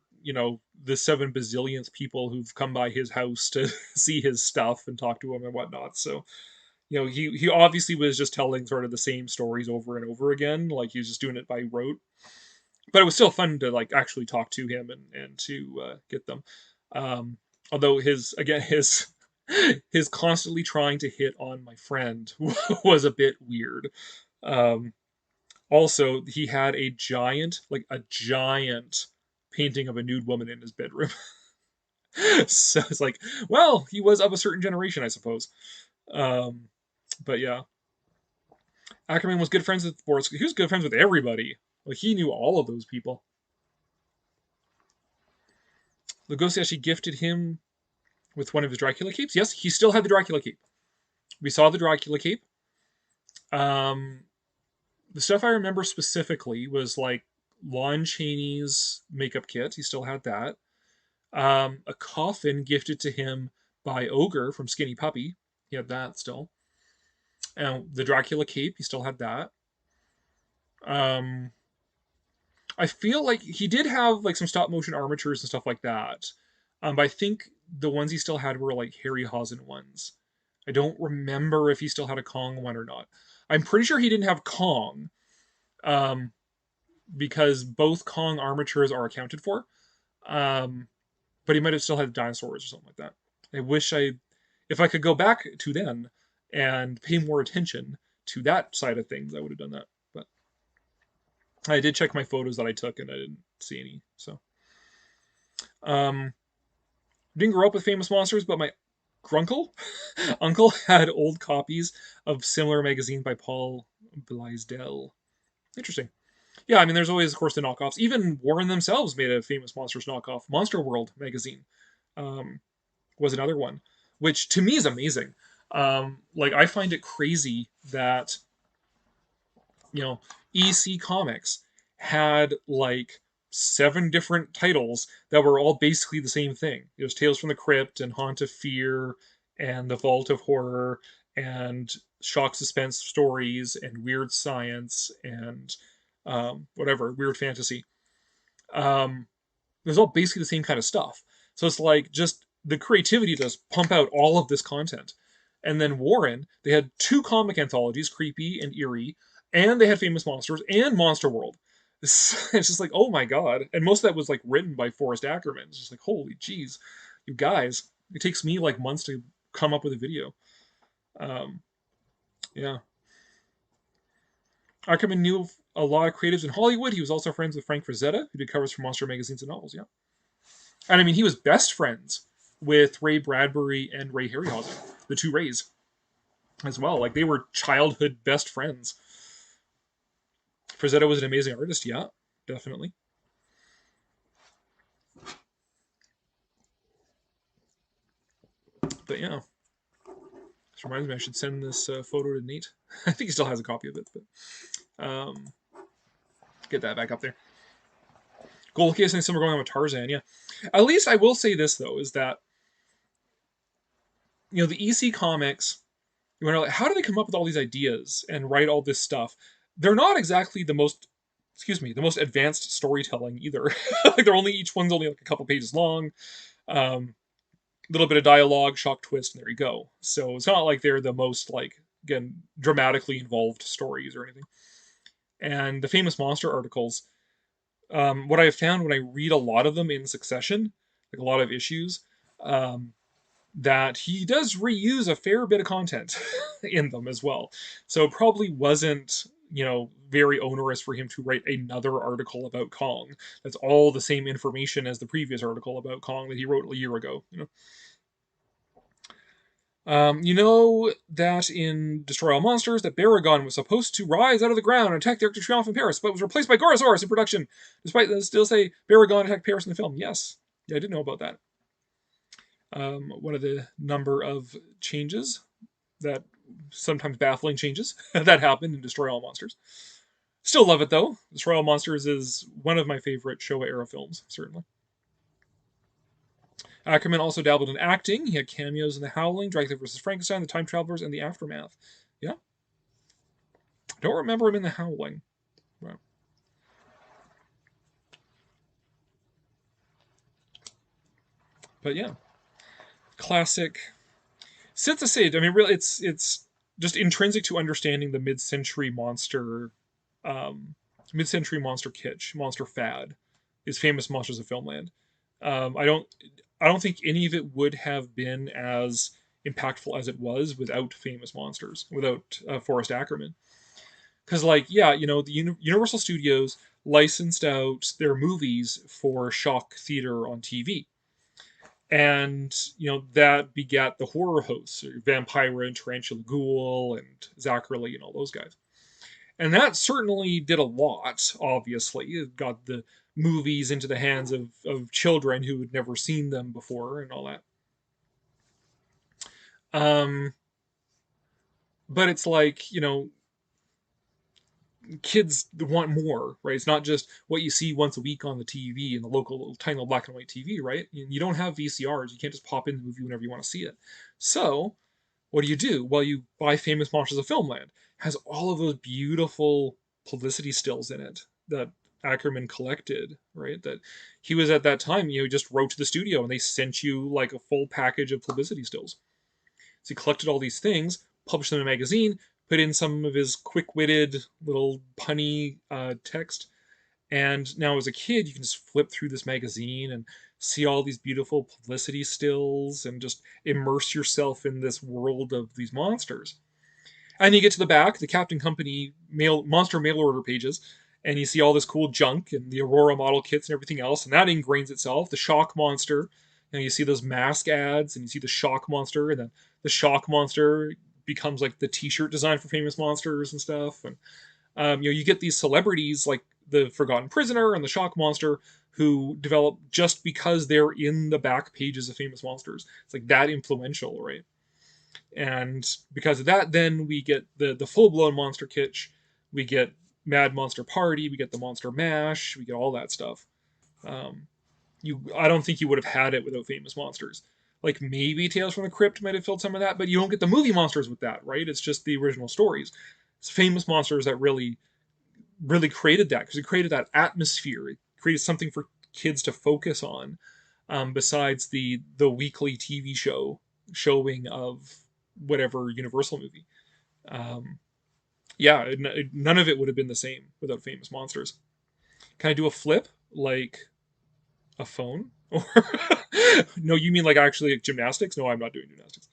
the 7 bazillionth people who've come by his house to see his stuff and talk to him and whatnot. So, he obviously was just telling sort of the same stories over and over again. Like he was just doing it by rote. But it was still fun to like actually talk to him and to get them. Although his his constantly trying to hit on my friend was a bit weird. Um, Also, he had a giant painting of a nude woman in his bedroom. So it's like, well, he was of a certain generation, I suppose. Um, but yeah, Ackerman was good friends with Boris. He was good friends with everybody. Like he knew all of those people. Lugosi actually gifted him with one of his Dracula capes. Yes, he still had the Dracula cape. We saw the Dracula cape. Um, the stuff I remember specifically was like Lon Chaney's makeup kit. He still had that. A coffin gifted to him by Ogre from Skinny Puppy. He had that still. And the Dracula cape, he still had that. Um, I feel like he did have like some stop motion armatures and stuff like that. But I think the ones he still had were like Harryhausen ones. I don't remember if he still had a Kong one or not. I'm pretty sure he didn't have Kong, um, because both Kong armatures are accounted for. Um, but he might have still had dinosaurs or something like that. I wish if I could go back to then and pay more attention to that side of things, I would have done that. But I did check my photos that I took, and I didn't see any. So, um, didn't grow up with Famous Monsters, but my grunkle uncle had old copies of similar magazines by Paul Blaisdell. Interesting. Yeah, I mean, there's always, of course, the knockoffs. Even Warren themselves made a Famous Monsters knockoff. Monster World magazine was another one, which to me is amazing. Like, I find it crazy that, EC Comics had like 7 different titles that were all basically the same thing. It was Tales from the Crypt and Haunt of Fear and The Vault of Horror and Shock Suspense Stories and Weird Science and whatever, Weird Fantasy. It was all basically the same kind of stuff. So it's like just the creativity to just pump out all of this content. And then Warren, they had 2 comic anthologies, Creepy and Eerie, and they had Famous Monsters and Monster World. It's just like, oh my god. And most of that was like written by Forrest Ackerman. It's just like, holy jeez, you guys. It takes me like months to come up with a video. Yeah. Ackerman knew a lot of creatives in Hollywood. He was also friends with Frank Frazetta, who did covers for monster magazines and novels. Yeah. And I mean, he was best friends with Ray Bradbury and Ray Harryhausen, the 2 Rays, as well. Like, they were childhood best friends. Frazetta was an amazing artist, yeah, definitely. But yeah, this reminds me I should send this photo to Nate. I think he still has a copy of it, but get that back up there. Gold Case and some are going on with Tarzan, yeah. At least I will say this though, is that the EC Comics, like, how do they come up with all these ideas and write all this stuff? They're not exactly the most advanced storytelling either. Like, they're only, each one's only like a couple pages long. Little bit of dialogue, shock twist, and there you go. So it's not like they're the most, like, again, dramatically involved stories or anything. And the Famous Monster articles, what I have found when I read a lot of them in succession, like a lot of issues, that he does reuse a fair bit of content in them as well. So it probably wasn't, very onerous for him to write another article about Kong. That's all the same information as the previous article about Kong that he wrote a year ago. You know that in Destroy All Monsters, that Baragon was supposed to rise out of the ground and attack the Arc de Triomphe in Paris, but was replaced by Gorosaurus in production, despite they still say Baragon attacked Paris in the film. Yes. Yeah, I did know about that. One of the number of changes, that sometimes baffling changes, that happened in Destroy All Monsters. Still love it, though. Destroy All Monsters is one of my favorite Showa-era films, certainly. Ackerman also dabbled in acting. He had cameos in The Howling, Dracula vs. Frankenstein, The Time Travelers, and The Aftermath. Yeah. Don't remember him in The Howling. Wow. But yeah. Classic. Synthesage. I mean, really, it's just intrinsic to understanding the mid-century monster kitsch, monster fad, is Famous Monsters of Filmland. I don't think any of it would have been as impactful as it was without Famous Monsters, without Forrest Ackerman. Because, like, yeah, the Universal Studios licensed out their movies for shock theater on TV. And, that begat the horror hosts, Vampira and Tarantula Ghoul and Zachary and all those guys. And that certainly did a lot, obviously. It got the movies into the hands of children who had never seen them before and all that. But it's like, kids want more, right? It's not just what you see once a week on the TV in the local tiny little black and white TV, right? You don't have VCRs. You can't just pop in the movie whenever you want to see it. So what do? Well, you buy Famous Monsters of Filmland. It has all of those beautiful publicity stills in it that Ackerman collected, right? That he was at that time, just wrote to the studio and they sent you like a full package of publicity stills. So he collected all these things, published them in a magazine, put in some of his quick-witted little punny text, and now as a kid, you can just flip through this magazine and see all these beautiful publicity stills and just immerse yourself in this world of these monsters. And you get to the back, the Captain Company monster mail order pages, and you see all this cool junk and the Aurora model kits and everything else, and that ingrains itself. The shock monster, you see those mask ads, and you see the shock monster, and then the shock monster becomes like the T-shirt design for Famous Monsters and stuff. And you get these celebrities like the Forgotten Prisoner and the Shock Monster who develop just because they're in the back pages of Famous Monsters. It's like that influential, right? And because of that, then we get the full-blown monster kitsch. We get Mad Monster Party. We get the Monster Mash. We get all that stuff. I don't think you would have had it without Famous Monsters. Like maybe Tales from the Crypt might have filled some of that, but you don't get the movie monsters with that, right? It's just the original stories. It's Famous Monsters that really created that, because it created that atmosphere. It created something for kids to focus on, besides the weekly TV show showing of whatever Universal movie. None of it would have been the same without Famous Monsters. Can I do a flip like a phone? Or no, you mean like actually like gymnastics? No, I'm not doing gymnastics.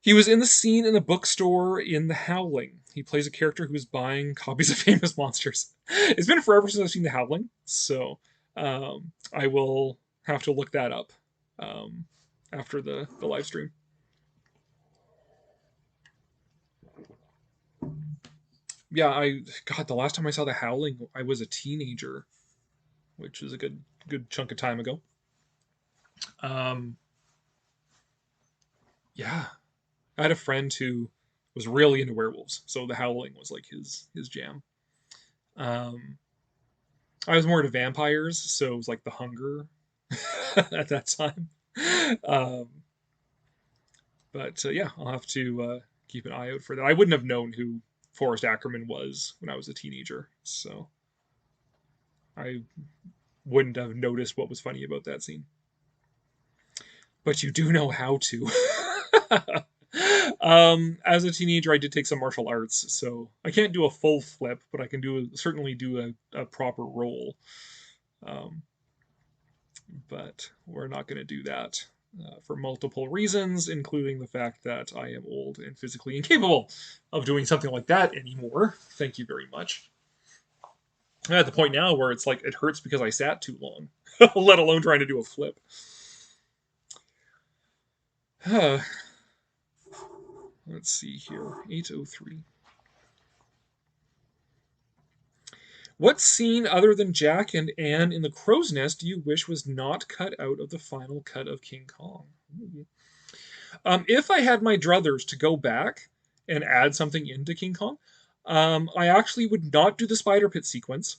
He was in the scene in the bookstore in The Howling. He plays a character who is buying copies of Famous Monsters. It's been forever since I've seen The Howling, so I will have to look that up after the live stream. Yeah, the last time I saw The Howling, I was a teenager, which was a good chunk of time ago. Yeah, I had a friend who was really into werewolves, so The Howling was like his jam. I was more into vampires, so it was like The Hunger at that time. Yeah, I'll have to keep an eye out for that. I wouldn't have known who Forrest Ackerman was when I was a teenager, so I wouldn't have noticed what was funny about that scene. But you do know how to. As a teenager, I did take some martial arts, so I can't do a full flip, but I can certainly do a proper roll. But we're not going to do that for multiple reasons, including the fact that I am old and physically incapable of doing something like that anymore. Thank you very much. I'm at the point now where it's like it hurts because I sat too long, let alone trying to do a flip. Let's see here. 8:03. What scene other than Jack and Anne in the crow's nest do you wish was not cut out of the final cut of King Kong? If I had my druthers to go back and add something into King Kong, I actually would not do the spider pit sequence.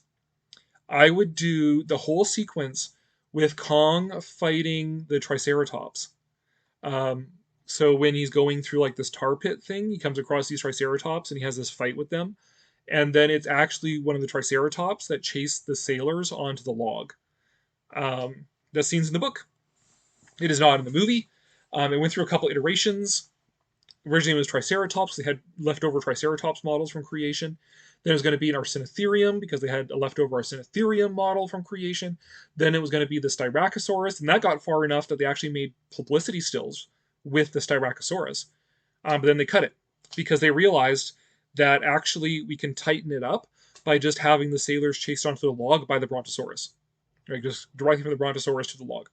I would do the whole sequence with Kong fighting the Triceratops. So when he's going through like this tar pit thing, he comes across these Triceratops and he has this fight with them. And then it's actually one of the Triceratops that chase the sailors onto the log. That scene's in the book. It is not in the movie. It went through a couple iterations. Originally it was Triceratops. They had leftover Triceratops models from creation. Then it was going to be an Arsinotherium because they had a leftover Arsinotherium model from creation. Then it was going to be the Styracosaurus, and that got far enough that they actually made publicity stills with the Styracosaurus. But then they cut it because they realized that actually we can tighten it up by just having the sailors chased onto the log by the Brontosaurus. Right, just directly from the Brontosaurus to the log.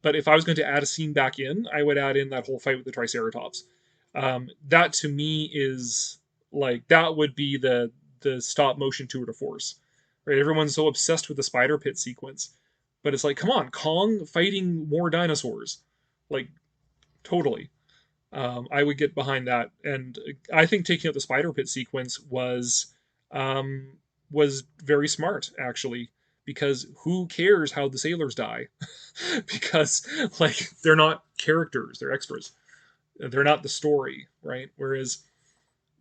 But if I was going to add a scene back in, I would add in that whole fight with the Triceratops. That to me is like, that would be the stop motion tour de force. Right? Everyone's so obsessed with the spider pit sequence. But it's like, come on, Kong fighting more dinosaurs. Like, totally. I would get behind that, and I think taking out the spider pit sequence um, was very smart, actually, because who cares how the sailors die? Because like they're not characters, they're extras. They're not the story, right? Whereas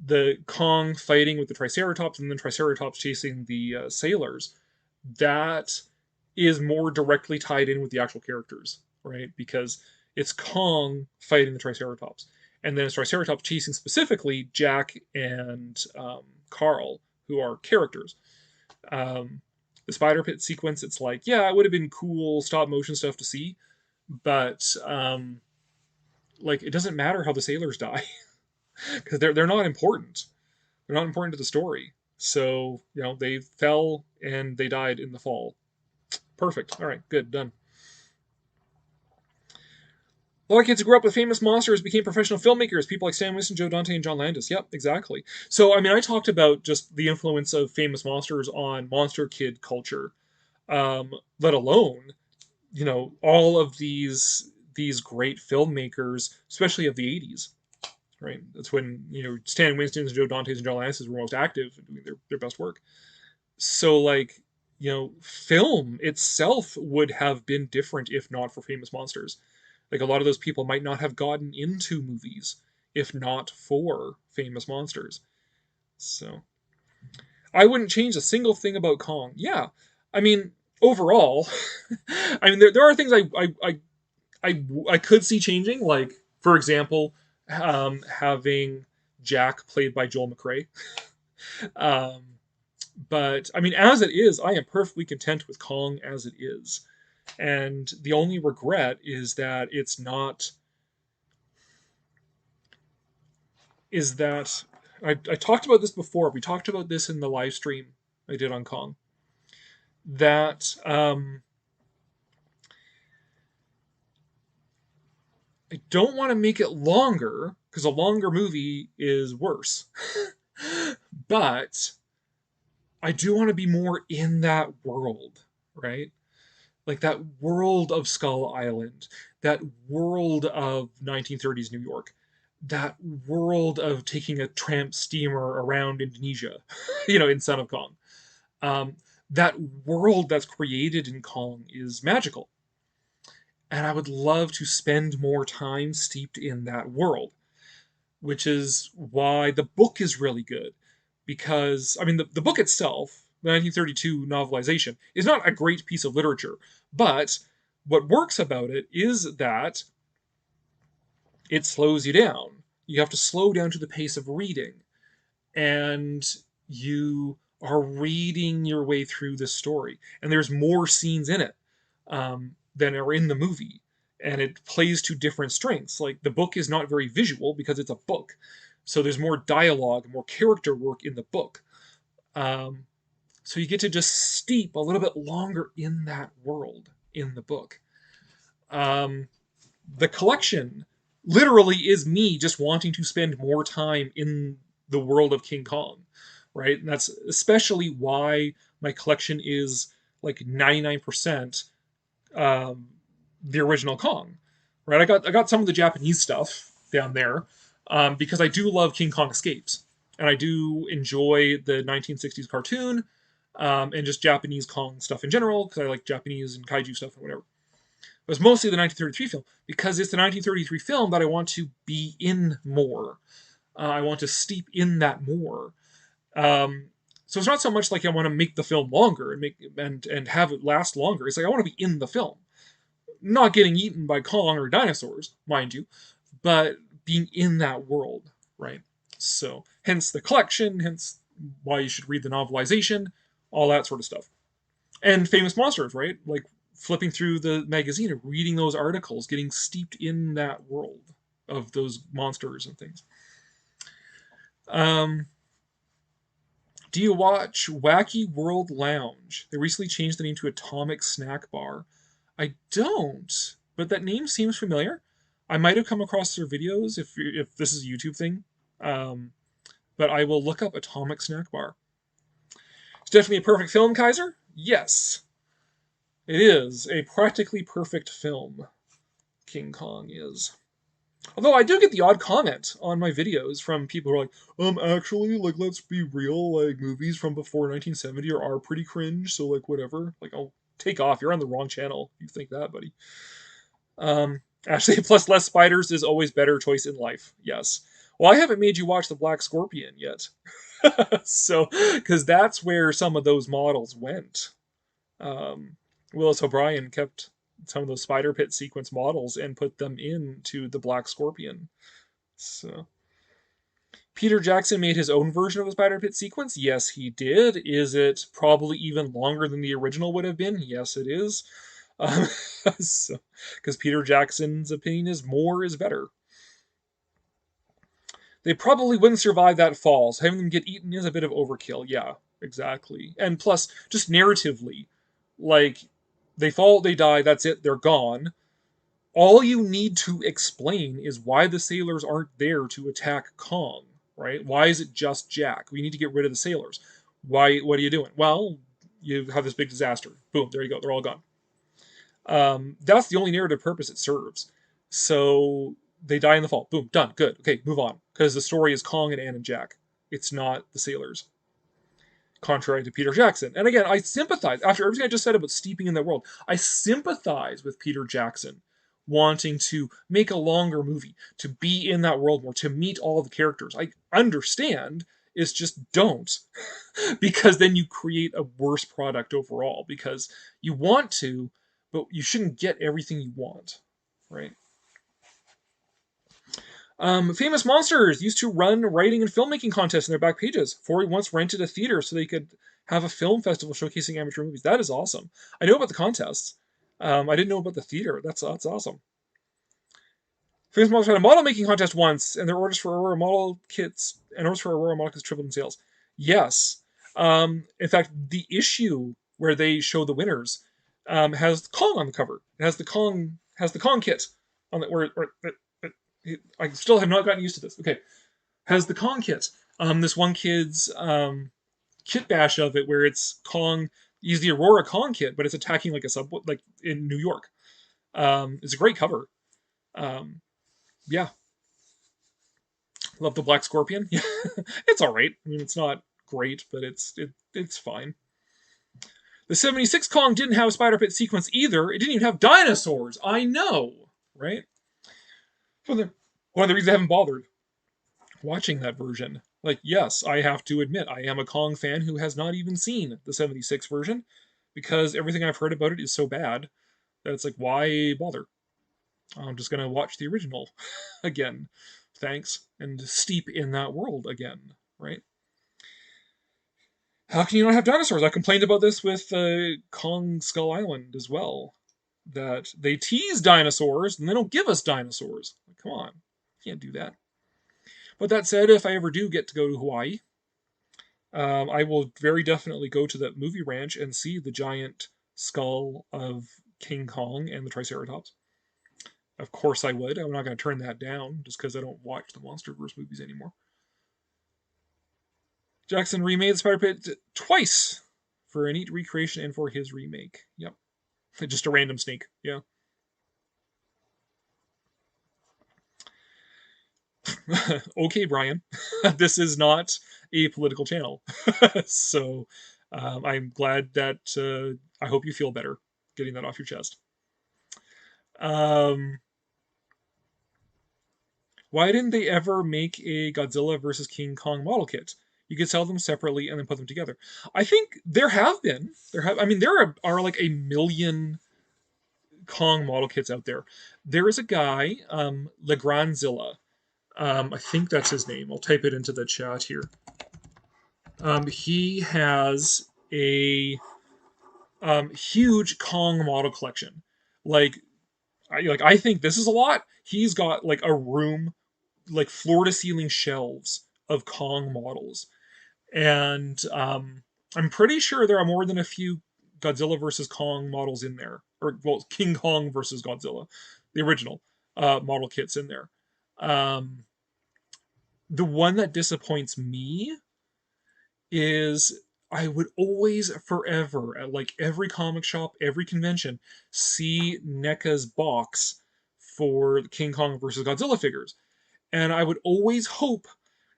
the Kong fighting with the Triceratops and then Triceratops chasing the sailors, that is more directly tied in with the actual characters, right? Because it's Kong fighting the Triceratops, and then it's Triceratops chasing specifically Jack and Carl, who are characters. Um, the spider pit sequence, it's like, yeah, it would have been cool stop motion stuff to see, but like it doesn't matter how the sailors die because they're not important. They're not important to the story. So they fell and they died in the fall. Perfect. All right, good, done. A lot of kids who grew up with famous monsters became professional filmmakers. People like Stan Winston, Joe Dante, and John Landis. Yep, exactly. So, I mean, I talked about just the influence of famous monsters on monster kid culture, let alone, all of these great filmmakers, especially of the 80s, right? That's when, Stan Winston's, Joe Dante's, and John Landis were most active and doing their best work. So, like, film itself would have been different if not for famous monsters. Like a lot of those people might not have gotten into movies if not for famous monsters. So I wouldn't change a single thing about Kong. Yeah, I mean overall, I mean there are things I could see changing. Like for example, having Jack played by Joel McRae. um, but I mean, as it is, I am perfectly content with Kong as it is. And the only regret is that it's not. Is that I talked about this before. We talked about this in the live stream I did on Kong. That I don't want to make it longer because a longer movie is worse. But I do want to be more in that world, right? Like that world of Skull Island, that world of 1930s New York, that world of taking a tramp steamer around Indonesia, in Son of Kong. Um, that world that's created in Kong is magical. And I would love to spend more time steeped in that world, which is why the book is really good. Because, I mean, the book itself, the 1932 novelization, is not a great piece of literature. But what works about it is that it slows you down. You have to slow down to the pace of reading. And you are reading your way through this story. And there's more scenes in it than are in the movie. And it plays to different strengths. Like the book is not very visual because it's a book. So there's more dialogue, more character work in the book. So you get to just steep a little bit longer in that world in the book. The collection literally is me just wanting to spend more time in the world of King Kong, right? And that's especially why my collection is like 99% the original Kong, right? I got some of the Japanese stuff down there because I do love King Kong Escapes, and I do enjoy the 1960s cartoon and just Japanese Kong stuff in general because I like Japanese and kaiju stuff and whatever. It was mostly the 1933 film because it's the 1933 film that I want to be in more. I want to steep in that more. So it's not so much like I want to make the film longer and have it last longer. It's like I want to be in the film, not getting eaten by Kong or dinosaurs, mind you, but being in that world, right? So hence the collection, hence why you should read the novelization, all that sort of stuff. And Famous Monsters, right? Like flipping through the magazine and reading those articles, getting steeped in that world of those monsters and things. Do you watch Wacky World Lounge? They recently changed the name to Atomic Snack Bar. I don't, but that name seems familiar. I might have come across their videos if this is a YouTube thing. But I will look up Atomic Snack Bar. It's definitely a perfect film, Kaiser? Yes. It is a practically perfect film. King Kong is. Although I do get the odd comment on my videos from people who are like, actually, like, let's be real, like, movies from before 1970 are pretty cringe, so, like, whatever. Like, I'll take off. You're on the wrong channel if you think that, buddy. Actually, plus less spiders is always better choice in life. Yes. Well, I haven't made you watch the Black Scorpion yet. So, because that's where some of those models went. Um, Willis O'Brien kept some of those spider pit sequence models and put them into the Black Scorpion. So, Peter Jackson made his own version of the spider pit sequence. Yes, he did. Is it probably even longer than the original would have been? Yes, it is. Um, so, because Peter Jackson's opinion is more is better. They probably wouldn't survive that fall, so having them get eaten is a bit of overkill. Yeah, exactly. And plus, just narratively, like, they fall, they die, that's it, they're gone. All you need to explain is why the sailors aren't there to attack Kong, right? Why is it just Jack? We need to get rid of the sailors. Why? What are you doing? Well, you have this big disaster. Boom, there you go, they're all gone. That's the only narrative purpose it serves. So they die in the fall. Boom, done, good. Okay, move on. Because the story is Kong and Ann and Jack. It's not the sailors. Contrary to Peter Jackson. And again, I sympathize. After everything I just said about steeping in that world, I sympathize with Peter Jackson wanting to make a longer movie, to be in that world more, to meet all the characters. I understand. It's just don't. Because then you create a worse product overall. Because you want to, but you shouldn't get everything you want, right? Famous Monsters used to run writing and filmmaking contests in their back pages. Cory once rented a theater so they could have a film festival showcasing amateur movies. That is awesome. I know about the contests. I didn't know about the theater. That's awesome. Famous Monsters had a model making contest once, and their orders for Aurora model kits tripled in sales. Yes. In fact, the issue where they show the winners has Kong on the cover. It has the Kong kit on it. I still have not gotten used to this. Okay, has the Kong kit. This one kid's kit bash of it where it's Kong. Use the Aurora Kong kit, but it's attacking like a subway, like in New York. It's a great cover. Yeah, love the Black Scorpion. Yeah, it's all right. I mean, it's not great, but it's fine. The 76 Kong didn't have a spider pit sequence either. It didn't even have dinosaurs. I know, right? One of the reasons I haven't bothered watching that version. Like, yes, I have to admit, I am a Kong fan who has not even seen the 76 version because everything I've heard about it is so bad that it's like, why bother? I'm just going to watch the original again. Thanks. And steep in that world again, right? How can you not have dinosaurs? I complained about this with Kong Skull Island as well. That they tease dinosaurs and they don't give us dinosaurs. Like, come on. You can't do that. But that said, if I ever do get to go to Hawaii, I will very definitely go to that movie ranch and see the giant skull of King Kong and the Triceratops. Of course I would. I'm not going to turn that down just because I don't watch the Monsterverse movies anymore. Jackson remade the Spider Pit twice for a neat recreation and for his remake. Yep. Just a random snake. Yeah. Okay, Brian. This is not a political channel. So I'm glad that I hope you feel better getting that off your chest. Why didn't they ever make a Godzilla versus King Kong model kit? You could sell them separately and then put them together. I think there have been. There are like a million Kong model kits out there. There is a guy, Legrandzilla. I think that's his name. I'll type it into the chat here. He has a huge Kong model collection. I think this is a lot. He's got like a room, like floor to ceiling shelves of Kong models, and I'm pretty sure there are more than a few Godzilla versus Kong models in there, or well, King Kong versus Godzilla, the original model kits in there. The one that disappoints me is I would always forever at like every comic shop, every convention, see NECA's box for the King Kong versus Godzilla figures. And I would always hope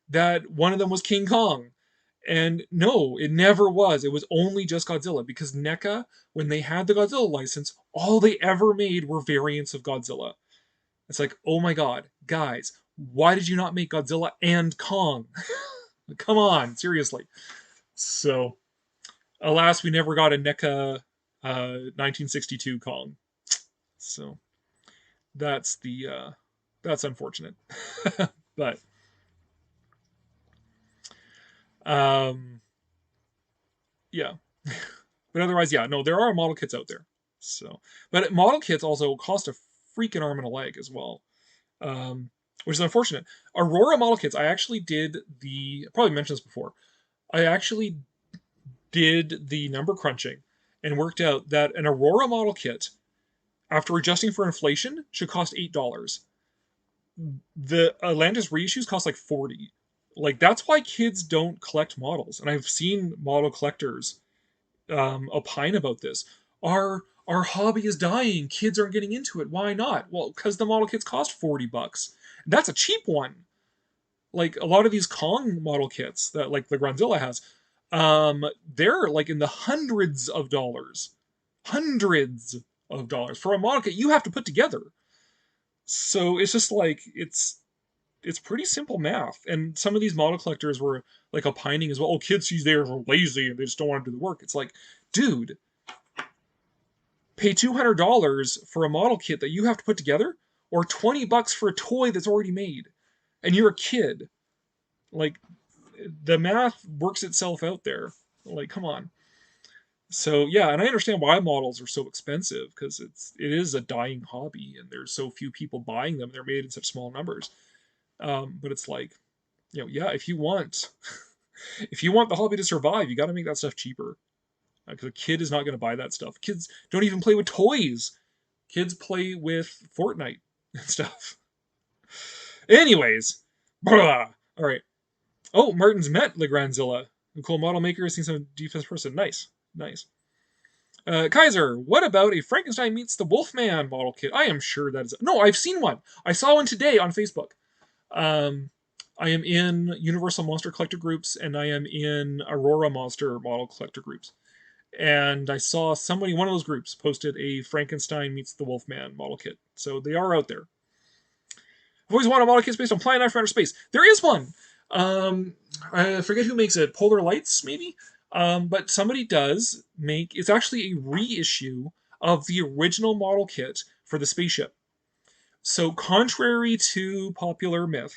that one of them was King Kong. And no, it never was. It was only just Godzilla, because NECA, when they had the Godzilla license, all they ever made were variants of Godzilla. It's like, oh my god, guys, why did you not make Godzilla and Kong? Come on, seriously. So, alas, we never got a NECA 1962 Kong. So, that's unfortunate. But yeah. But otherwise, yeah, no, there are model kits out there. So, but model kits also cost a freaking arm and a leg as well, which is unfortunate. Aurora model kits, I actually did I probably mentioned this before. I actually did the number crunching and worked out that an Aurora model kit, after adjusting for inflation, should cost $8. The Atlantis reissues cost like $40. Like, that's why kids don't collect models. And I've seen model collectors opine about this. Our hobby is dying. Kids aren't getting into it. Why not? Well, because the model kits cost $40. That's a cheap one. Like, a lot of these Kong model kits that, like, the Godzilla has, they're like in the hundreds of dollars. Hundreds of dollars for a model kit you have to put together. So it's just like, it's pretty simple math. And some of these model collectors were like opining as well. Oh, kids these days are lazy and they just don't want to do the work. It's like, dude, pay $200 for a model kit that you have to put together, or $20 for a toy that's already made, and you're a kid. Like, the math works itself out there. Like, come on. So yeah, and I understand why models are so expensive, because it is a dying hobby and there's so few people buying them. They're made in such small numbers. But it's like, yeah, if you want the hobby to survive, you got to make that stuff cheaper. Because a kid is not going to buy that stuff. Kids don't even play with toys. Kids play with Fortnite and stuff. Anyways, blah. All right. Oh, Martin's met Legrandzilla. A cool model maker, seen some defense person. Nice. Kaiser, what about a Frankenstein meets the Wolfman model kit? I am sure that is... No, I've seen one. I saw one today on Facebook. I am in Universal Monster Collector groups, and I am in Aurora Monster Model Collector groups. And I saw somebody, one of those groups, posted a Frankenstein meets the Wolfman model kit. So they are out there. I've always wanted a model kit based on Plan 9 for Outer Space. There is one! I forget who makes it. Polar Lights, maybe? But somebody does make... It's actually a reissue of the original model kit for the spaceship. So, contrary to popular myth,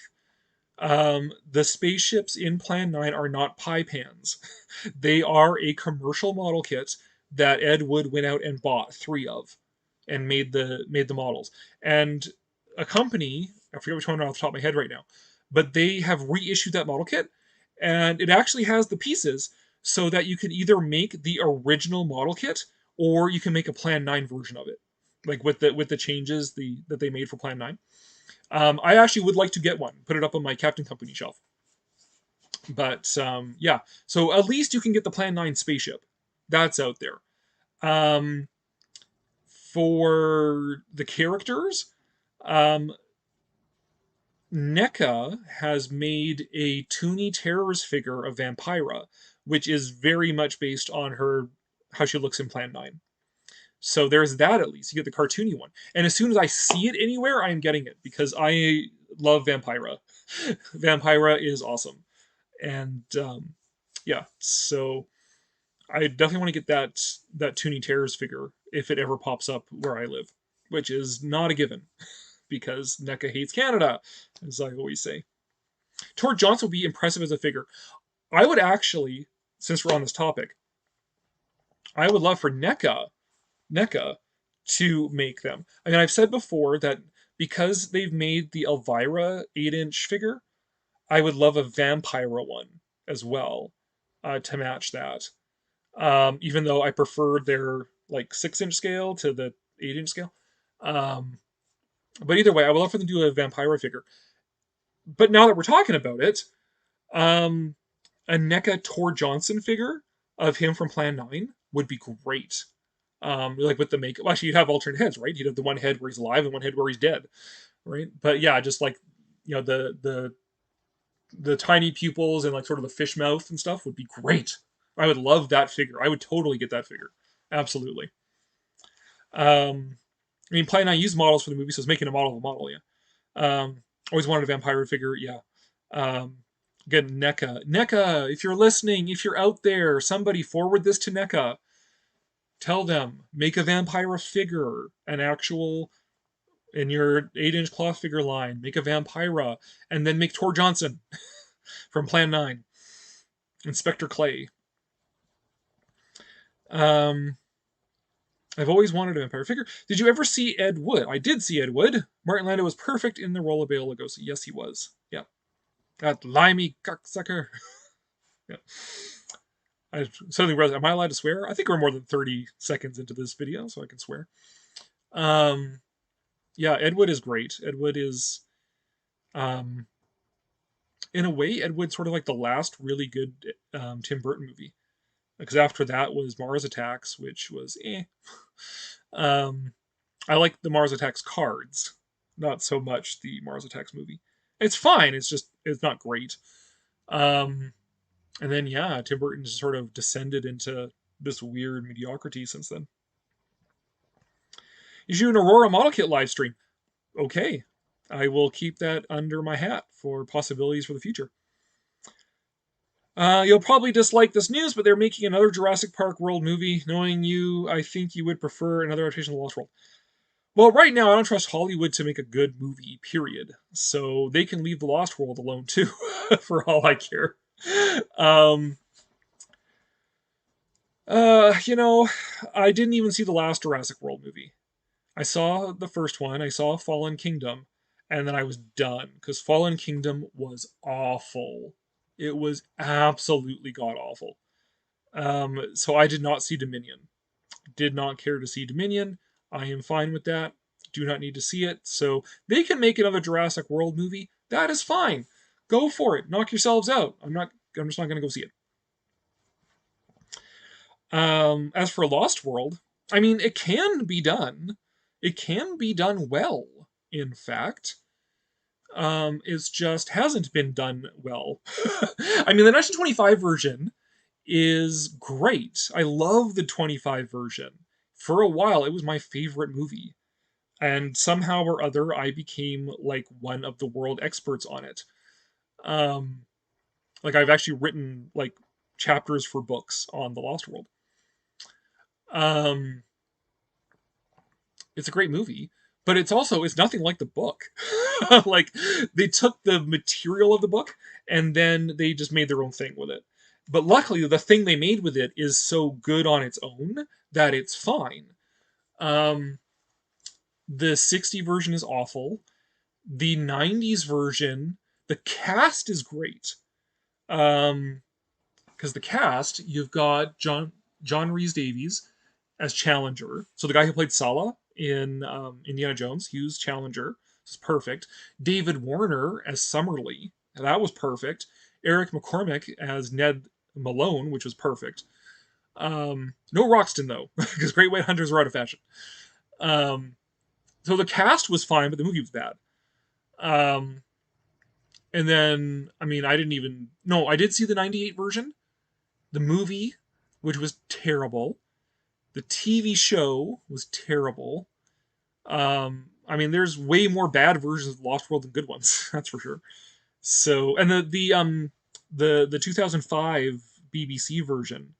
the spaceships in Plan 9 are not pie pans. They are a commercial model kit that Ed Wood went out and bought 3 of and made the models. And a company, I forget which one off the top of my head right now, but they have reissued that model kit, and it actually has the pieces so that you can either make the original model kit or you can make a Plan 9 version of it, like with the changes that they made for Plan 9. I actually would like to get one, put it up on my Captain Company shelf. But yeah, so at least you can get the Plan 9 spaceship. That's out there. For the characters, NECA has made a Toonie Terrors figure of Vampira, which is very much based on how she looks in Plan 9. So there's that at least. You get the cartoony one. And as soon as I see it anywhere, I am getting it, because I love Vampira. Vampira is awesome. And yeah, so I definitely want to get that Toonie Terrors figure if it ever pops up where I live, which is not a given, because NECA hates Canada, as I always say. Tor Johnson would be impressive as a figure. I would actually, since we're on this topic, I would love for NECA to make them. I mean, I've said before that because they've made the Elvira 8-inch figure, I would love a Vampira one as well to match that. Even though I prefer their like 6-inch scale to the 8-inch scale. But either way, I would love for them to do a Vampira figure. But now that we're talking about it, a NECA Tor Johnson figure of him from Plan 9 would be great. Like with the makeup. Well, actually, you'd have alternate heads, right? You'd have the one head where he's alive and one head where he's dead, right? But yeah, just like, the tiny pupils and like sort of the fish mouth and stuff would be great. I would love that figure. I would totally get that figure. Absolutely. I mean, Plan 9 used models for the movie, so it's making a model of a model, yeah. Always wanted a vampire figure, yeah. Again, NECA. NECA, if you're listening, if you're out there, somebody forward this to NECA. Tell them, make a vampire figure, an actual, in your 8-inch cloth figure line, make a vampira, and then make Tor Johnson from Plan 9. Inspector Clay. I've always wanted a vampire figure. Did you ever see Ed Wood? I did see Ed Wood. Martin Landau was perfect in the role of Bela Lugosi. Yes, he was. Yeah. That limey cocksucker. Yeah. I suddenly realized, am I allowed to swear? I think we're more than 30 seconds into this video, so I can swear. Yeah, Ed Wood is great. Ed Wood is, in a way, Ed Wood's sort of like the last really good Tim Burton movie. Because after that was Mars Attacks, which was eh. I like the Mars Attacks cards, not so much the Mars Attacks movie. It's fine. It's not great. And then yeah, Tim Burton just sort of descended into this weird mediocrity since then. You should do an Aurora model kit live stream. Okay, I will keep that under my hat for possibilities for the future. You'll probably dislike this news, but they're making another Jurassic Park World movie. Knowing you, I think you would prefer another adaptation of The Lost World. Well, right now, I don't trust Hollywood to make a good movie, period. So they can leave The Lost World alone, too, for all I care. I didn't even see the last Jurassic World movie. I saw the first one, I saw Fallen Kingdom, and then I was done, because Fallen Kingdom was awful. It was absolutely god-awful. So I did not see Dominion. Did not care to see Dominion. I am fine with that. Do not need to see it. So they can make another Jurassic World movie. That is fine. Go for it. Knock yourselves out. I'm just not going to go see it. As for Lost World, I mean, it can be done. It can be done well, in fact. It just hasn't been done well. I mean, the 1925 version is great. I love the 25 version. For a while, it was my favorite movie. And somehow or other, I became like one of the world experts on it. Like I've actually written like chapters for books on The Lost World. It's a great movie, but it's nothing like the book. Like they took the material of the book and then they just made their own thing with it. But luckily, the thing they made with it is so good on its own that it's fine. The 60 version is awful. The 90s version, the cast is great. Because the cast, you've got John Rhys Davies as Challenger. So the guy who played Sala in Indiana Jones, he was Challenger. It's perfect. David Warner as Summerlee. That was perfect. Eric McCormick as Ned Malone, which was perfect. No Roxton, though, because Great White Hunters were out of fashion. So the cast was fine, but the movie was bad. And then, I mean, I did see the 98 version. The movie, which was terrible. The TV show was terrible. I mean, there's way more bad versions of Lost World than good ones. That's for sure. So, and the 2005 BBC version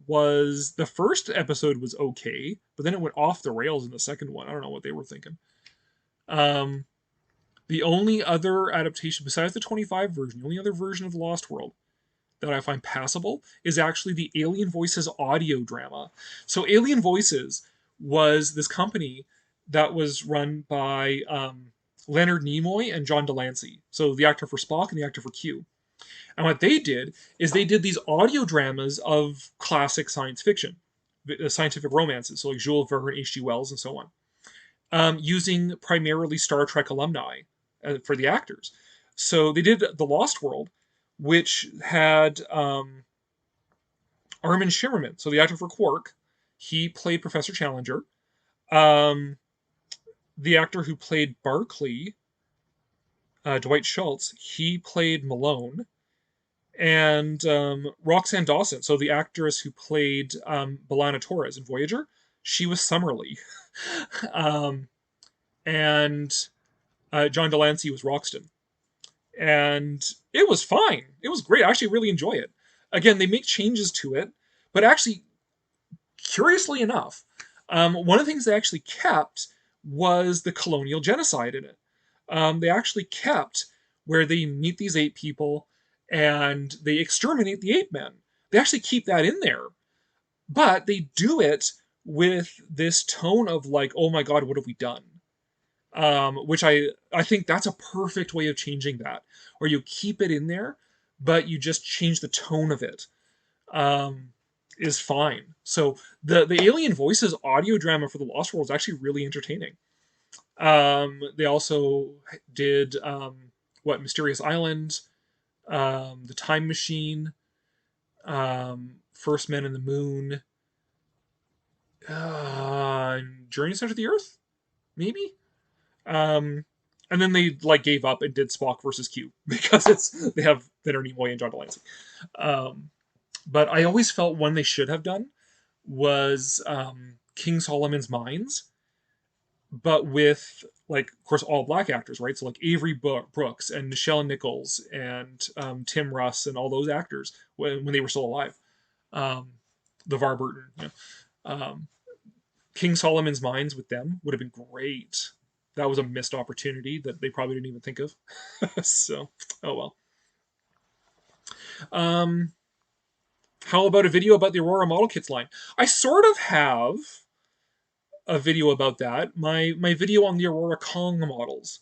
was, the first episode was okay, but then it went off the rails in the second one. I don't know what they were thinking. The only other adaptation besides the 25 version, the only other version of Lost World that I find passable is actually the Alien Voices audio drama. So Alien Voices was this company that was run by Leonard Nimoy and John Delancey. So the actor for Spock and the actor for Q. And what they did is they did these audio dramas of classic science fiction, scientific romances, so like Jules Verne, H.G. Wells, and so on, using primarily Star Trek alumni for the actors. So they did The Lost World, which had Armin Shimmerman, so the actor for Quark. he played Professor Challenger. The actor who played Barkley, Dwight Schultz, he played Malone. And Roxanne Dawson, so the actress who played B'Elanna Torres in Voyager, she was Summerlee. And John Delancey was Roxton. And it was fine. It was great. I actually really enjoy it. Again, they make changes to it, but actually, curiously enough, one of the things they actually kept was the colonial genocide in it. They actually kept where they meet these ape people and they exterminate the ape men. They actually keep that in there. But they do it with this tone of like, oh my god, what have we done? Which I think that's a perfect way of changing that, where you keep it in there, but you just change the tone of it. Is fine. So the Alien Voices audio drama for the Lost World is actually really entertaining. They also did Mysterious Island, The Time Machine, First Men in the Moon, Journey to Center of the Earth, maybe. And then they like gave up and did Spock versus Q because they have Leonard Nimoy and John Delancey. But I always felt one they should have done was King Solomon's Mines, but with like, of course, all black actors, right? So like Avery Brooks and Nichelle Nichols and Tim Russ and all those actors when they were still alive. LeVar Burton, you know. King Solomon's Mines with them would have been great. That was a missed opportunity that they probably didn't even think of. So, oh well. How about a video about the Aurora model kits line? I sort of have a video about that. My video on the Aurora Kong models.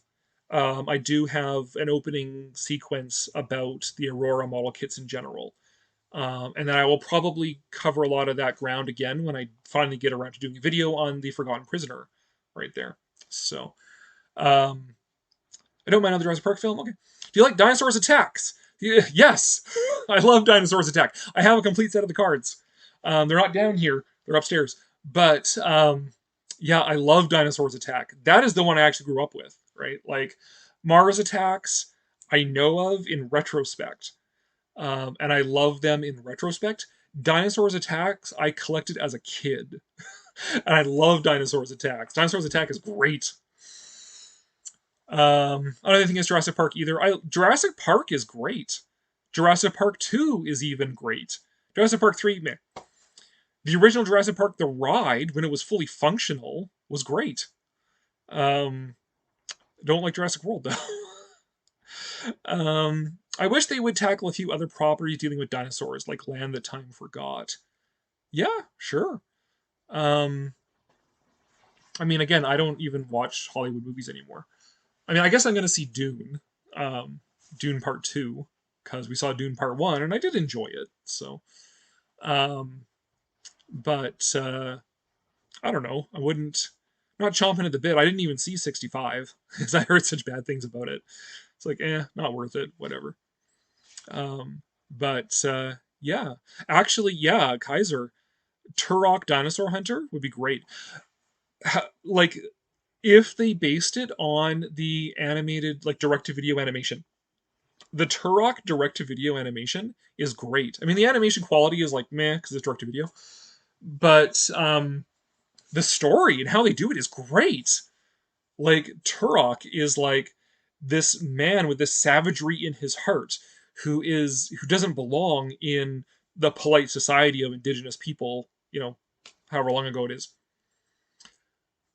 I do have an opening sequence about the Aurora model kits in general. And then I will probably cover a lot of that ground again when I finally get around to doing a video on the Forgotten Prisoner right there. So, I don't mind another Jurassic Park film. Okay. Do you like Dinosaurs Attacks? Yes! I love Dinosaurs Attack. I have a complete set of the cards. They're not down here. They're upstairs. But, yeah, I love Dinosaurs Attack. That is the one I actually grew up with, right? Like, Mars Attacks, I know of in retrospect. And I love them in retrospect. Dinosaurs Attacks, I collected as a kid. And I love Dinosaurs Attacks. Dinosaurs Attack is great. I don't think it's Jurassic Park either. Jurassic Park is great. Jurassic Park 2 is even great. Jurassic Park 3, meh. The original Jurassic Park, the ride, when it was fully functional, was great. Don't like Jurassic World, though. I wish they would tackle a few other properties dealing with dinosaurs, like Land That Time Forgot. Yeah, sure. I mean, again, I don't even watch Hollywood movies anymore. I mean, I guess I'm going to see Dune. Dune Part 2, because we saw Dune Part 1, and I did enjoy it, so... But, I don't know, I wouldn't... Not chomping at the bit, I didn't even see 65, because I heard such bad things about it. It's like, not worth it, whatever. But, yeah. Actually, yeah, Kaiser, Turok Dinosaur Hunter would be great. Like, if they based it on the animated, like, direct-to-video animation. The Turok direct-to-video animation is great. I mean, the animation quality is, like, meh, because it's direct-to-video. But, the story and how they do it is great. Like, Turok is, like, this man with this savagery in his heart who doesn't belong in the polite society of indigenous people, you know, however long ago it is.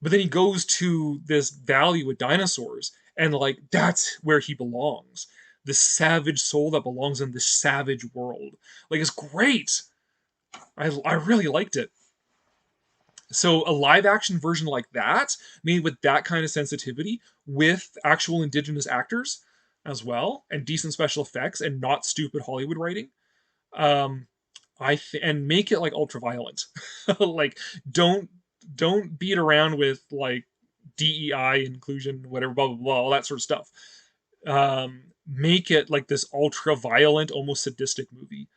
But then he goes to this valley with dinosaurs, and, like, that's where he belongs. This savage soul that belongs in this savage world. Like, it's great! I really liked it. So a live-action version like that, made with that kind of sensitivity, with actual indigenous actors as well, and decent special effects, and not stupid Hollywood writing, and make it, like, ultra-violent. Like, don't beat around with, like, DEI, inclusion, whatever, blah, blah, blah, all that sort of stuff. Make it, like, this ultra-violent, almost sadistic movie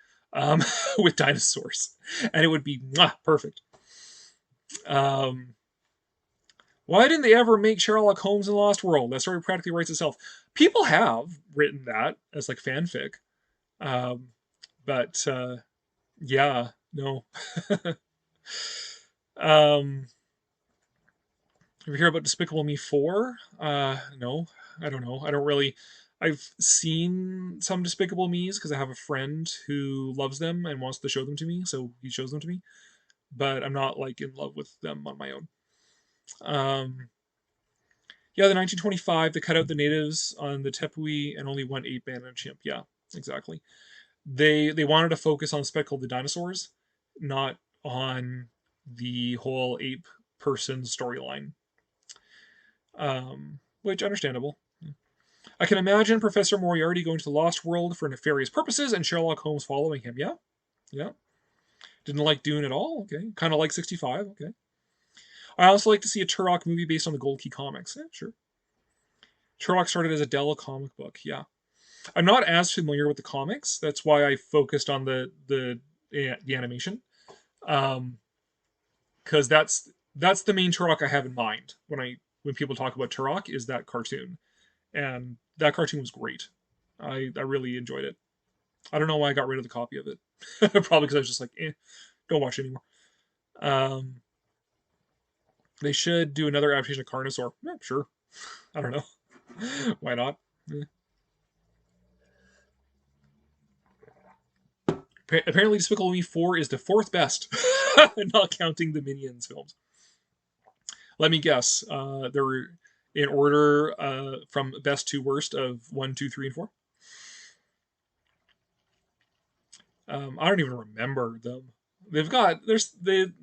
with dinosaurs. And it would be perfect. Um, why didn't they ever make Sherlock Holmes in Lost World? That story practically writes itself. People have written that as like fanfic, um, but yeah, no. um, Have you heard about Despicable Me 4? No, I don't know. I don't really. I've seen some Despicable Me's because I have a friend who loves them and wants to show them to me, so he shows them to me. But I'm not like in love with them on my own. Um, yeah, the 1925 they cut out the natives on the Tepui and only one ape man and a chimp. Yeah, exactly. They wanted to focus on the spectacle of the dinosaurs, not on the whole ape person storyline. Which understandable. I can imagine Professor Moriarty going to the Lost World for nefarious purposes and Sherlock Holmes following him. Yeah, yeah. Didn't like Dune at all. Okay, kind of like 65. Okay. I also like to see a Turok movie based on the Gold Key comics. Yeah, sure. Turok started as a Dell comic book. Yeah, I'm not as familiar with the comics. That's why I focused on the animation, um, because that's the main Turok I have in mind when people talk about Turok is that cartoon, and that cartoon was great. I really enjoyed it. I don't know why I got rid of the copy of it. Probably because I was just like, don't watch it anymore. Um, they should do another adaptation of Carnosaur. Yeah, sure. I don't know. Why not? Eh. Apparently, Despicable Me 4 is the fourth best, not counting the Minions films. Let me guess. They're in order from best to worst of 1, 2, 3, and 4. I don't even remember them. They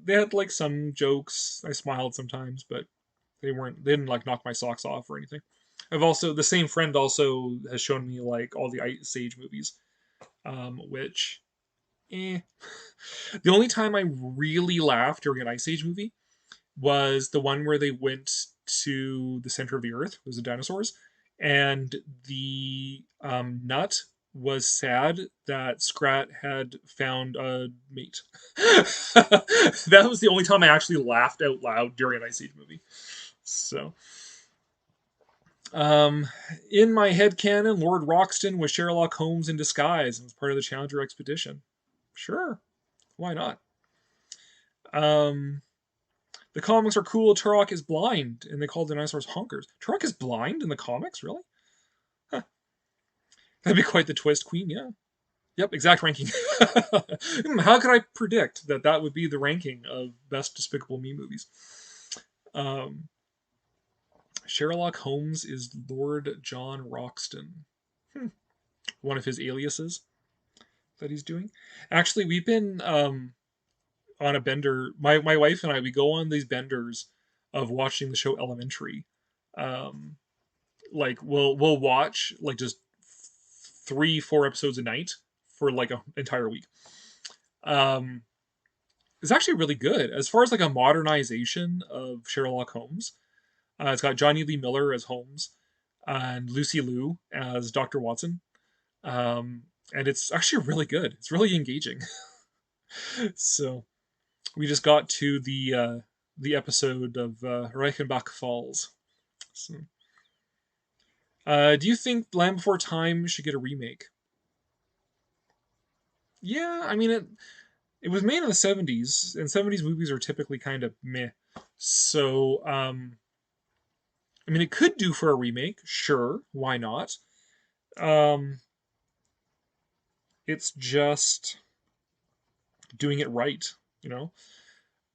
had like some jokes. I smiled sometimes, but they didn't like knock my socks off or anything. I've also the same friend also has shown me like all the Ice Age movies, which eh. The only time I really laughed during an Ice Age movie was the one where they went to the center of the earth. It was the dinosaurs, and the nut was sad that Scrat had found a mate. That was the only time I actually laughed out loud during an Ice Age movie. So, um, in my head canon, Lord Roxton was Sherlock Holmes in disguise and was part of the Challenger expedition. Sure, why not? Um, the comics are cool. Turok is blind, and they call the dinosaurs honkers. Turok is blind in the comics, really? Huh. That'd be quite the twist, Queen. Yeah. Yep. Exact ranking. How could I predict that that would be the ranking of best Despicable Me movies? Um, Sherlock Holmes is Lord John Roxton. One of his aliases that he's doing. Actually, we've been on a bender. My wife and I we go on these benders of watching the show Elementary. Um, like we'll watch like just 3-4 episodes a night for like an entire week. Um, it's actually really good as far as like a modernization of Sherlock Holmes. It's got Johnny Lee Miller as Holmes and Lucy Liu as Dr. Watson. And it's actually really good. It's really engaging. So we just got to the episode of Reichenbach Falls. So, do you think Land Before Time should get a remake? Yeah, I mean it was made in the 70s, and 70s movies are typically kind of meh. So, I mean, it could do for a remake, sure, why not? Um, it's just doing it right, you know?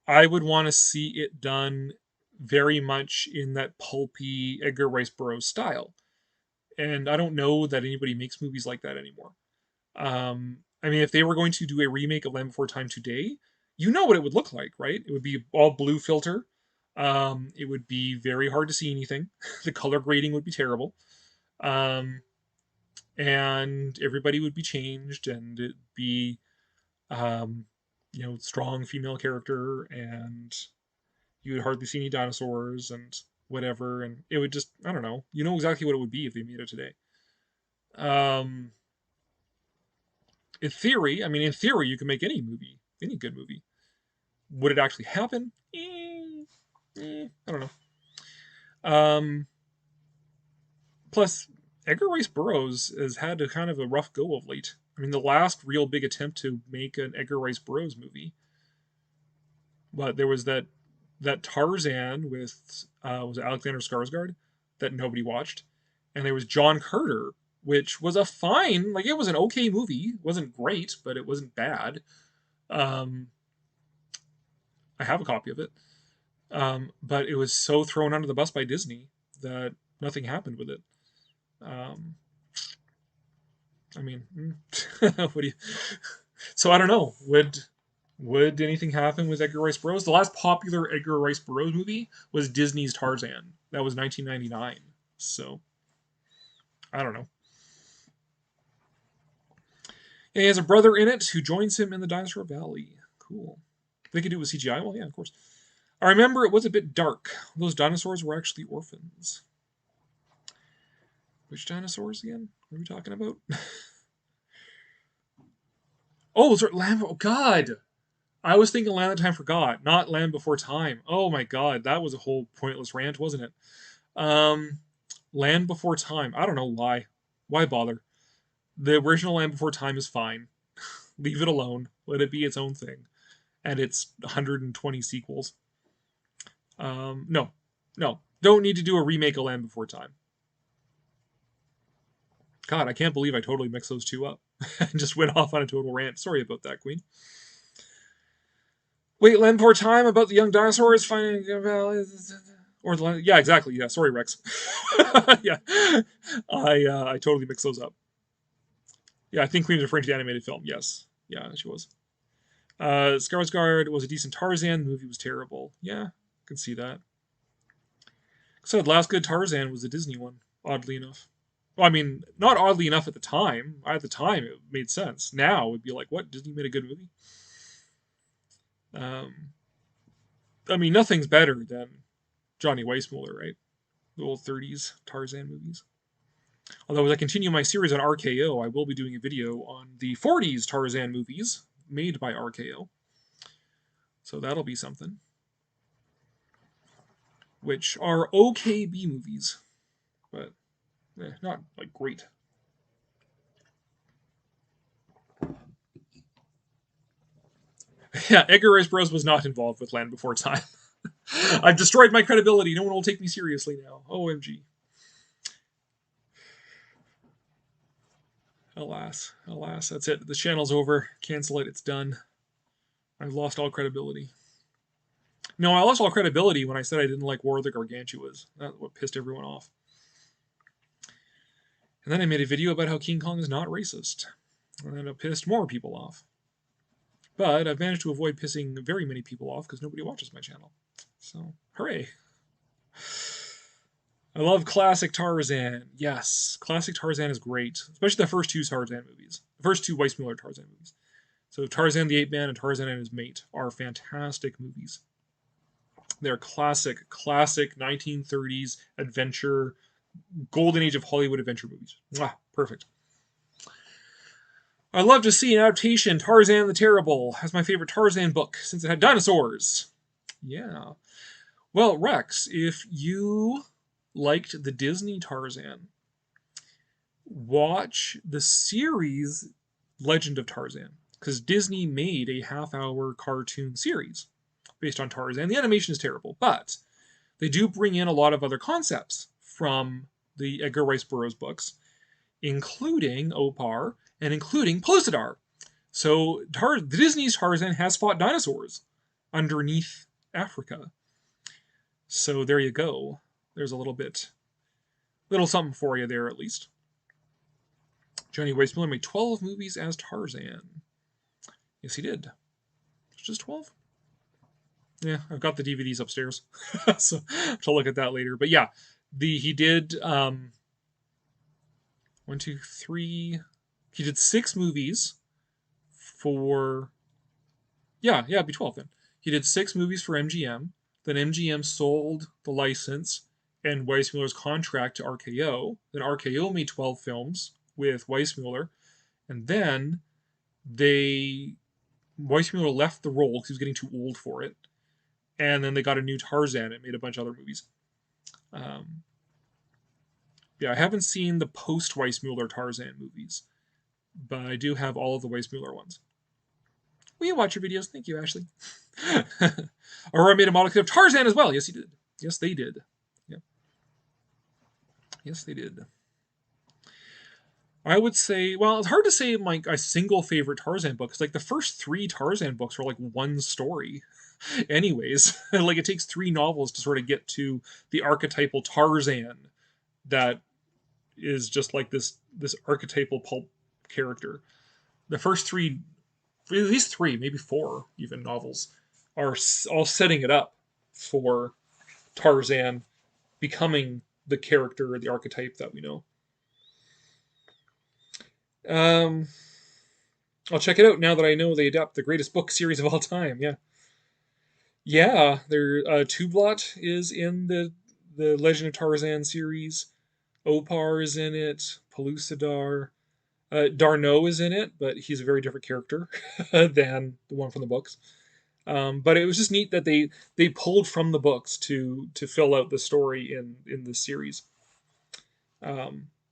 I would want to see it done very much in that pulpy Edgar Rice Burroughs style. And I don't know that anybody makes movies like that anymore. I mean, if they were going to do a remake of Land Before Time today, you know what it would look like, right? It would be all blue filter. It would be very hard to see anything. The color grading would be terrible. Um, and everybody would be changed, and it'd be, um, strong female character, and you would hardly see any dinosaurs and whatever. And it would just, I don't know. You know exactly what it would be if they made it today. Um, in theory, you can make any movie, any good movie. Would it actually happen? I don't know. Plus, Edgar Rice Burroughs has had a kind of a rough go of late. I mean, the last real big attempt to make an Edgar Rice Burroughs movie, but there was that Tarzan with was it Alexander Skarsgård that nobody watched, and there was John Carter, which was a fine, like it was an okay movie. It wasn't great, but it wasn't bad. Um, I have a copy of it, but it was so thrown under the bus by Disney that nothing happened with it. I mean, what do you? So I don't know. Would anything happen with Edgar Rice Burroughs? The last popular Edgar Rice Burroughs movie was Disney's Tarzan. That was 1999. So I don't know. And he has a brother in it who joins him in the Dinosaur Valley. Cool. They could do it with CGI. Well, yeah, of course. I remember it was a bit dark. Those dinosaurs were actually orphans. Which dinosaurs again? What are we talking about? Oh, those are Land. Oh, God. I was thinking Land of Time Forgot, not Land Before Time. Oh my God, that was a whole pointless rant, wasn't it? Land Before Time. I don't know why. Why bother? The original Land Before Time is fine. Leave it alone. Let it be its own thing. And it's 120 sequels. No. Don't need to do a remake of Land Before Time. God, I can't believe I totally mixed those two up. And just went off on a total rant. Sorry about that, Queen. Wait, Land Before Time about the young dinosaurs finding or the yeah, exactly. Yeah, sorry, Rex. Yeah, I totally mixed those up. Yeah, I think Queen was referring to the animated film. Yes, yeah, she was. Skarsgård was a decent Tarzan. The movie was terrible. Yeah, I can see that. So the last good Tarzan was the Disney one. Oddly enough. Well, I mean, not oddly enough at the time. At the time, it made sense. Now, it would be like, what? Disney made a good movie? I mean, nothing's better than Johnny Weissmuller, right? The old 30s Tarzan movies. Although, as I continue my series on RKO, I will be doing a video on the 40s Tarzan movies made by RKO. So that'll be something. Which are okay B movies, but not like great. Yeah, Edgar Rice Burroughs was not involved with Land Before Time. I've destroyed my credibility. No one will take me seriously now. OMG. Alas, that's it. The channel's over. Cancel it. It's done. I've lost all credibility. No, I lost all credibility when I said I didn't like War of the Gargantuas. That's what pissed everyone off. And then I made a video about how King Kong is not racist. And then it pissed more people off. But I've managed to avoid pissing very many people off because nobody watches my channel. So, hooray. I love classic Tarzan. Yes, classic Tarzan is great. Especially the first two Tarzan movies. The first two Weissmuller Tarzan movies. So Tarzan the Ape Man and Tarzan and His Mate are fantastic movies. They're classic 1930s adventure, golden age of Hollywood adventure movies. Mwah, perfect. I'd love to see an adaptation, Tarzan the Terrible. That's my favorite Tarzan book, since it had dinosaurs. Yeah. Well, Rex, if you liked the Disney Tarzan, watch the series Legend of Tarzan. Because Disney made a half-hour cartoon series based on Tarzan. The animation is terrible, but they do bring in a lot of other concepts from the Edgar Rice Burroughs books, including Opar and including Pellucidar. So the Disney's Tarzan has fought dinosaurs underneath Africa. So there you go. There's a little something for you there at least. Johnny Weissmuller made 12 movies as Tarzan. Yes, he did. It's just 12? Yeah, I've got the DVDs upstairs. So I'll look at that later. But yeah, he did 1, 2, 3. He did 6 movies for. Yeah, it'd be 12 then. He did 6 movies for MGM. Then MGM sold the license and Weissmuller's contract to RKO. Then RKO made 12 films with Weissmuller. And then Weissmuller left the role because he was getting too old for it. and then they got a new Tarzan and made a bunch of other movies. Yeah, I haven't seen the post-Weissmuller Tarzan movies, but I do have all of the Weissmuller ones. Will you watch your videos? Thank you, Ashley. Aurora made a model kit of Tarzan as well. Yes, he did. Yes, they did. Yeah. Yes, they did. I would say, well, it's hard to say like a single favorite Tarzan book, because like the first 3 Tarzan books were like one story. Anyways, like it takes 3 novels to sort of get to the archetypal Tarzan that is just like this archetypal pulp character. The first 3, at least 3, maybe 4 even novels are all setting it up for Tarzan becoming the character or the archetype that we know. I'll check it out now that I know they adapt the greatest book series of all time. Yeah. Yeah, there Tublot is in the Legend of Tarzan series. Opar is in it. Pellucidar. Darno is in it, but he's a very different character than the one from the books. But it was just neat that they pulled from the books to fill out the story in this series,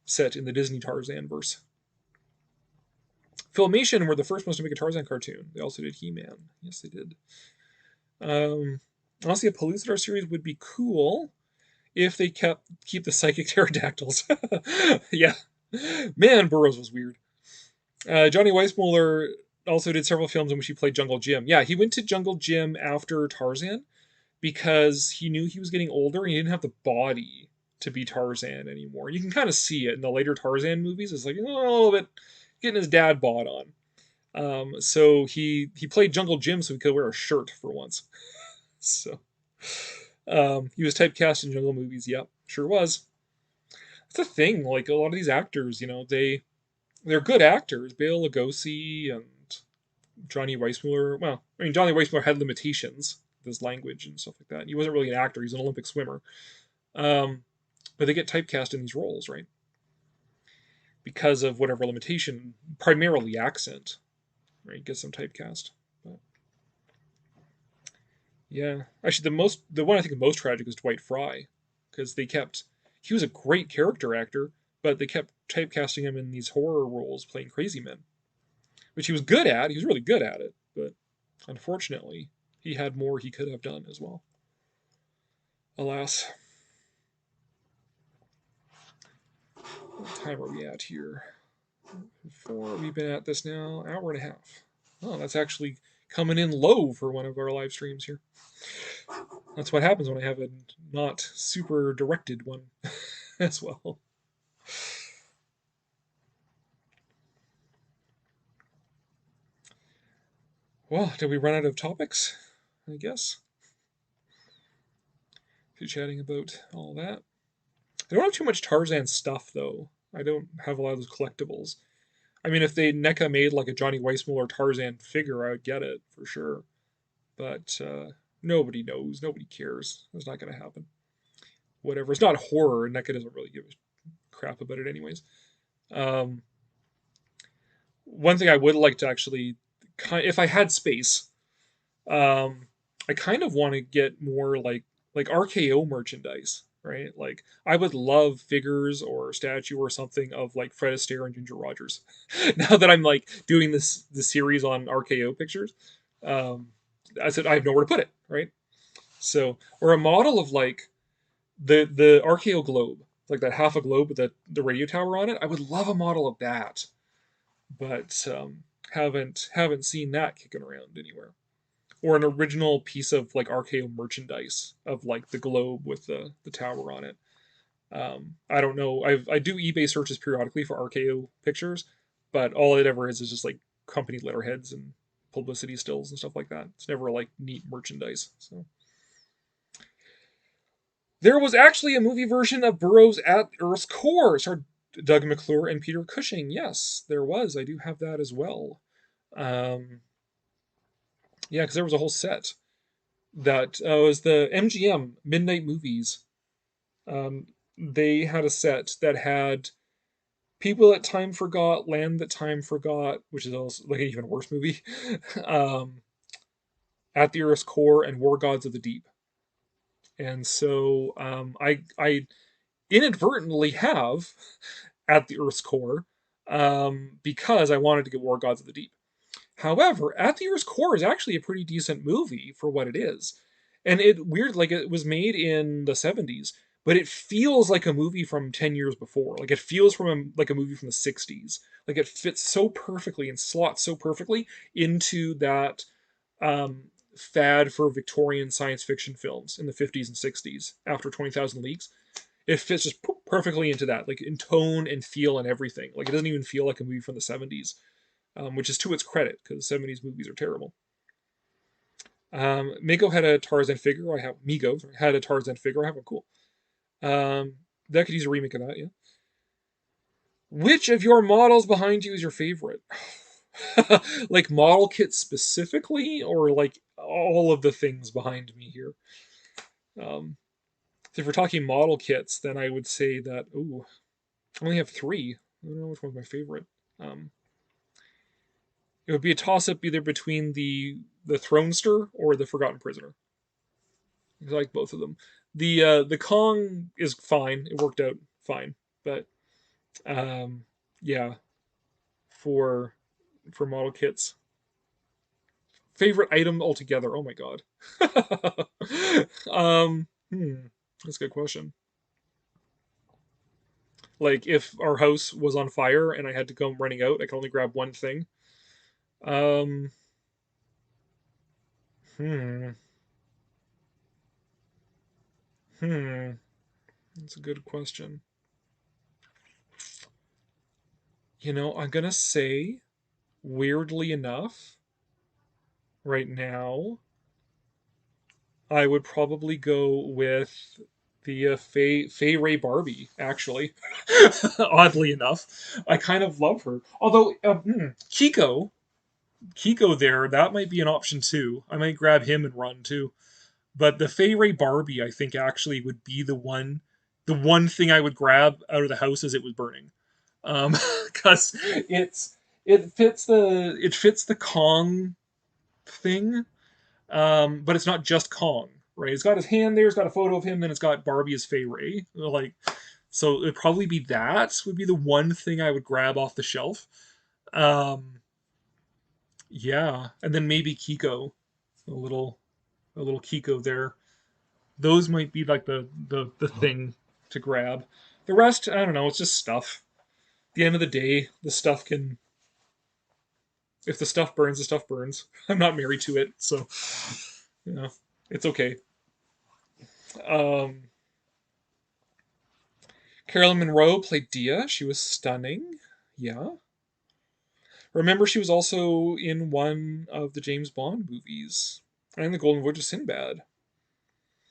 set in the Disney Tarzan verse. Filmation were the first ones to make a Tarzan cartoon. They also did He-Man. Yes, they did. Honestly, a Pellucidar series would be cool if they keep the psychic pterodactyls. Yeah. Man, Burroughs was weird. Johnny Weissmuller also did several films in which he played Jungle Jim. Yeah, he went to Jungle Jim after Tarzan because he knew he was getting older and he didn't have the body to be Tarzan anymore. You can kind of see it in the later Tarzan movies. It's like a little bit getting his dad bod on. So he played Jungle Jim so he could wear a shirt for once. So he was typecast in jungle movies. Yep, sure was. That's the thing. Like a lot of these actors, they're good actors. Bela Lugosi and Johnny Weissmuller. Well, I mean, Johnny Weissmuller had limitations with his language and stuff like that. He wasn't really an actor. He's an Olympic swimmer. But they get typecast in these roles, right? Because of whatever limitation, primarily accent, right? Gets them typecast. But yeah, actually, the one I think the most tragic is Dwight Fry, because he was a great character actor, but they kept typecasting him in these horror roles, playing crazy men, which he was good at. He was really good at it, but unfortunately, he had more he could have done as well. Alas. What time are we at here? We've been at this now, hour and a half. Oh, that's actually coming in low for one of our live streams here. That's what happens when I have a not super directed one as well. Well, did we run out of topics? I guess. Chatting about all that. I don't have too much Tarzan stuff, though. I don't have a lot of those collectibles. I mean, if NECA made like a Johnny Weissmuller Tarzan figure, I would get it for sure. But nobody knows. Nobody cares. It's not going to happen. Whatever. It's not horror, and NECA doesn't really give a crap about it anyways. One thing I would like to actually, if I had space, I kind of want to get more like RKO merchandise, right? Like I would love figures or statue or something of like Fred Astaire and Ginger Rogers. Now that I'm like doing the series on RKO pictures, I said I have nowhere to put it, right? So, or a model of like the RKO globe, like that half a globe with the radio tower on it. I would love a model of that, but haven't seen that kicking around anywhere. Or an original piece of like RKO merchandise of like the globe with the tower on it. I don't know. I do eBay searches periodically for RKO pictures, but all it ever is just like company letterheads and publicity stills and stuff like that. It's never like neat merchandise. So there was actually a movie version of Burroughs at Earth's Core. It starred Doug McClure and Peter Cushing. Yes, there was. I do have that as well. Yeah, because there was a whole set that was the MGM Midnight Movies. They had a set that had People That Time Forgot, Land That Time Forgot, which is also like an even worse movie. At the Earth's Core and War Gods of the Deep. And so I inadvertently have At the Earth's Core because I wanted to get War Gods of the Deep. However, At the Earth's Core is actually a pretty decent movie for what it is. And it was made in the 70s, but it feels like a movie from 10 years before. Like it feels like a movie from the 60s. Like it fits so perfectly and slots so perfectly into that fad for Victorian science fiction films in the 50s and 60s after 20,000 Leagues. It fits just perfectly into that, like in tone and feel and everything. Like it doesn't even feel like a movie from the 70s, which is to its credit because 70s movies are terrible. Mego had a Tarzan figure. I have Mego had a Tarzan figure. I have a cool. That could use a remake of that, yeah. Which of your models behind you is your favorite? Like model kits specifically, or like all of the things behind me here? So if we're talking model kits, then I would say that I only have 3. I don't know which one's my favorite. It would be a toss-up either between the Thronester or the Forgotten Prisoner. I like both of them. The Kong is fine. It worked out fine, but yeah, for model kits. Favorite item altogether. Oh my god. That's a good question. Like if our house was on fire and I had to come running out, I could only grab one thing. Um, hmm. That's a good question. I'm gonna say, weirdly enough, right now, I would probably go with the Fay Ray Barbie, actually. Oddly enough. I kind of love her. Although, Kiko there, that might be an option too. I might grab him and run too. But the Fay Ray Barbie, I think, actually would be the one thing I would grab out of the house as it was burning. Because it fits the Kong thing, but it's not just Kong, right? It's got his hand there, it's got a photo of him, and it's got Barbie as Fay Ray. Like, so it'd probably be that would be the one thing I would grab off the shelf. Um, yeah, and then maybe Kiko, a little Kiko there. Those might be like the thing to grab. The rest, I don't know. It's just stuff. At the end of the day, the stuff can. If the stuff burns, the stuff burns. I'm not married to it, so it's okay. Um, Carolyn Monroe played Dia. She was stunning. Yeah. Remember, she was also in one of the James Bond movies and the Golden Voyage of Sinbad.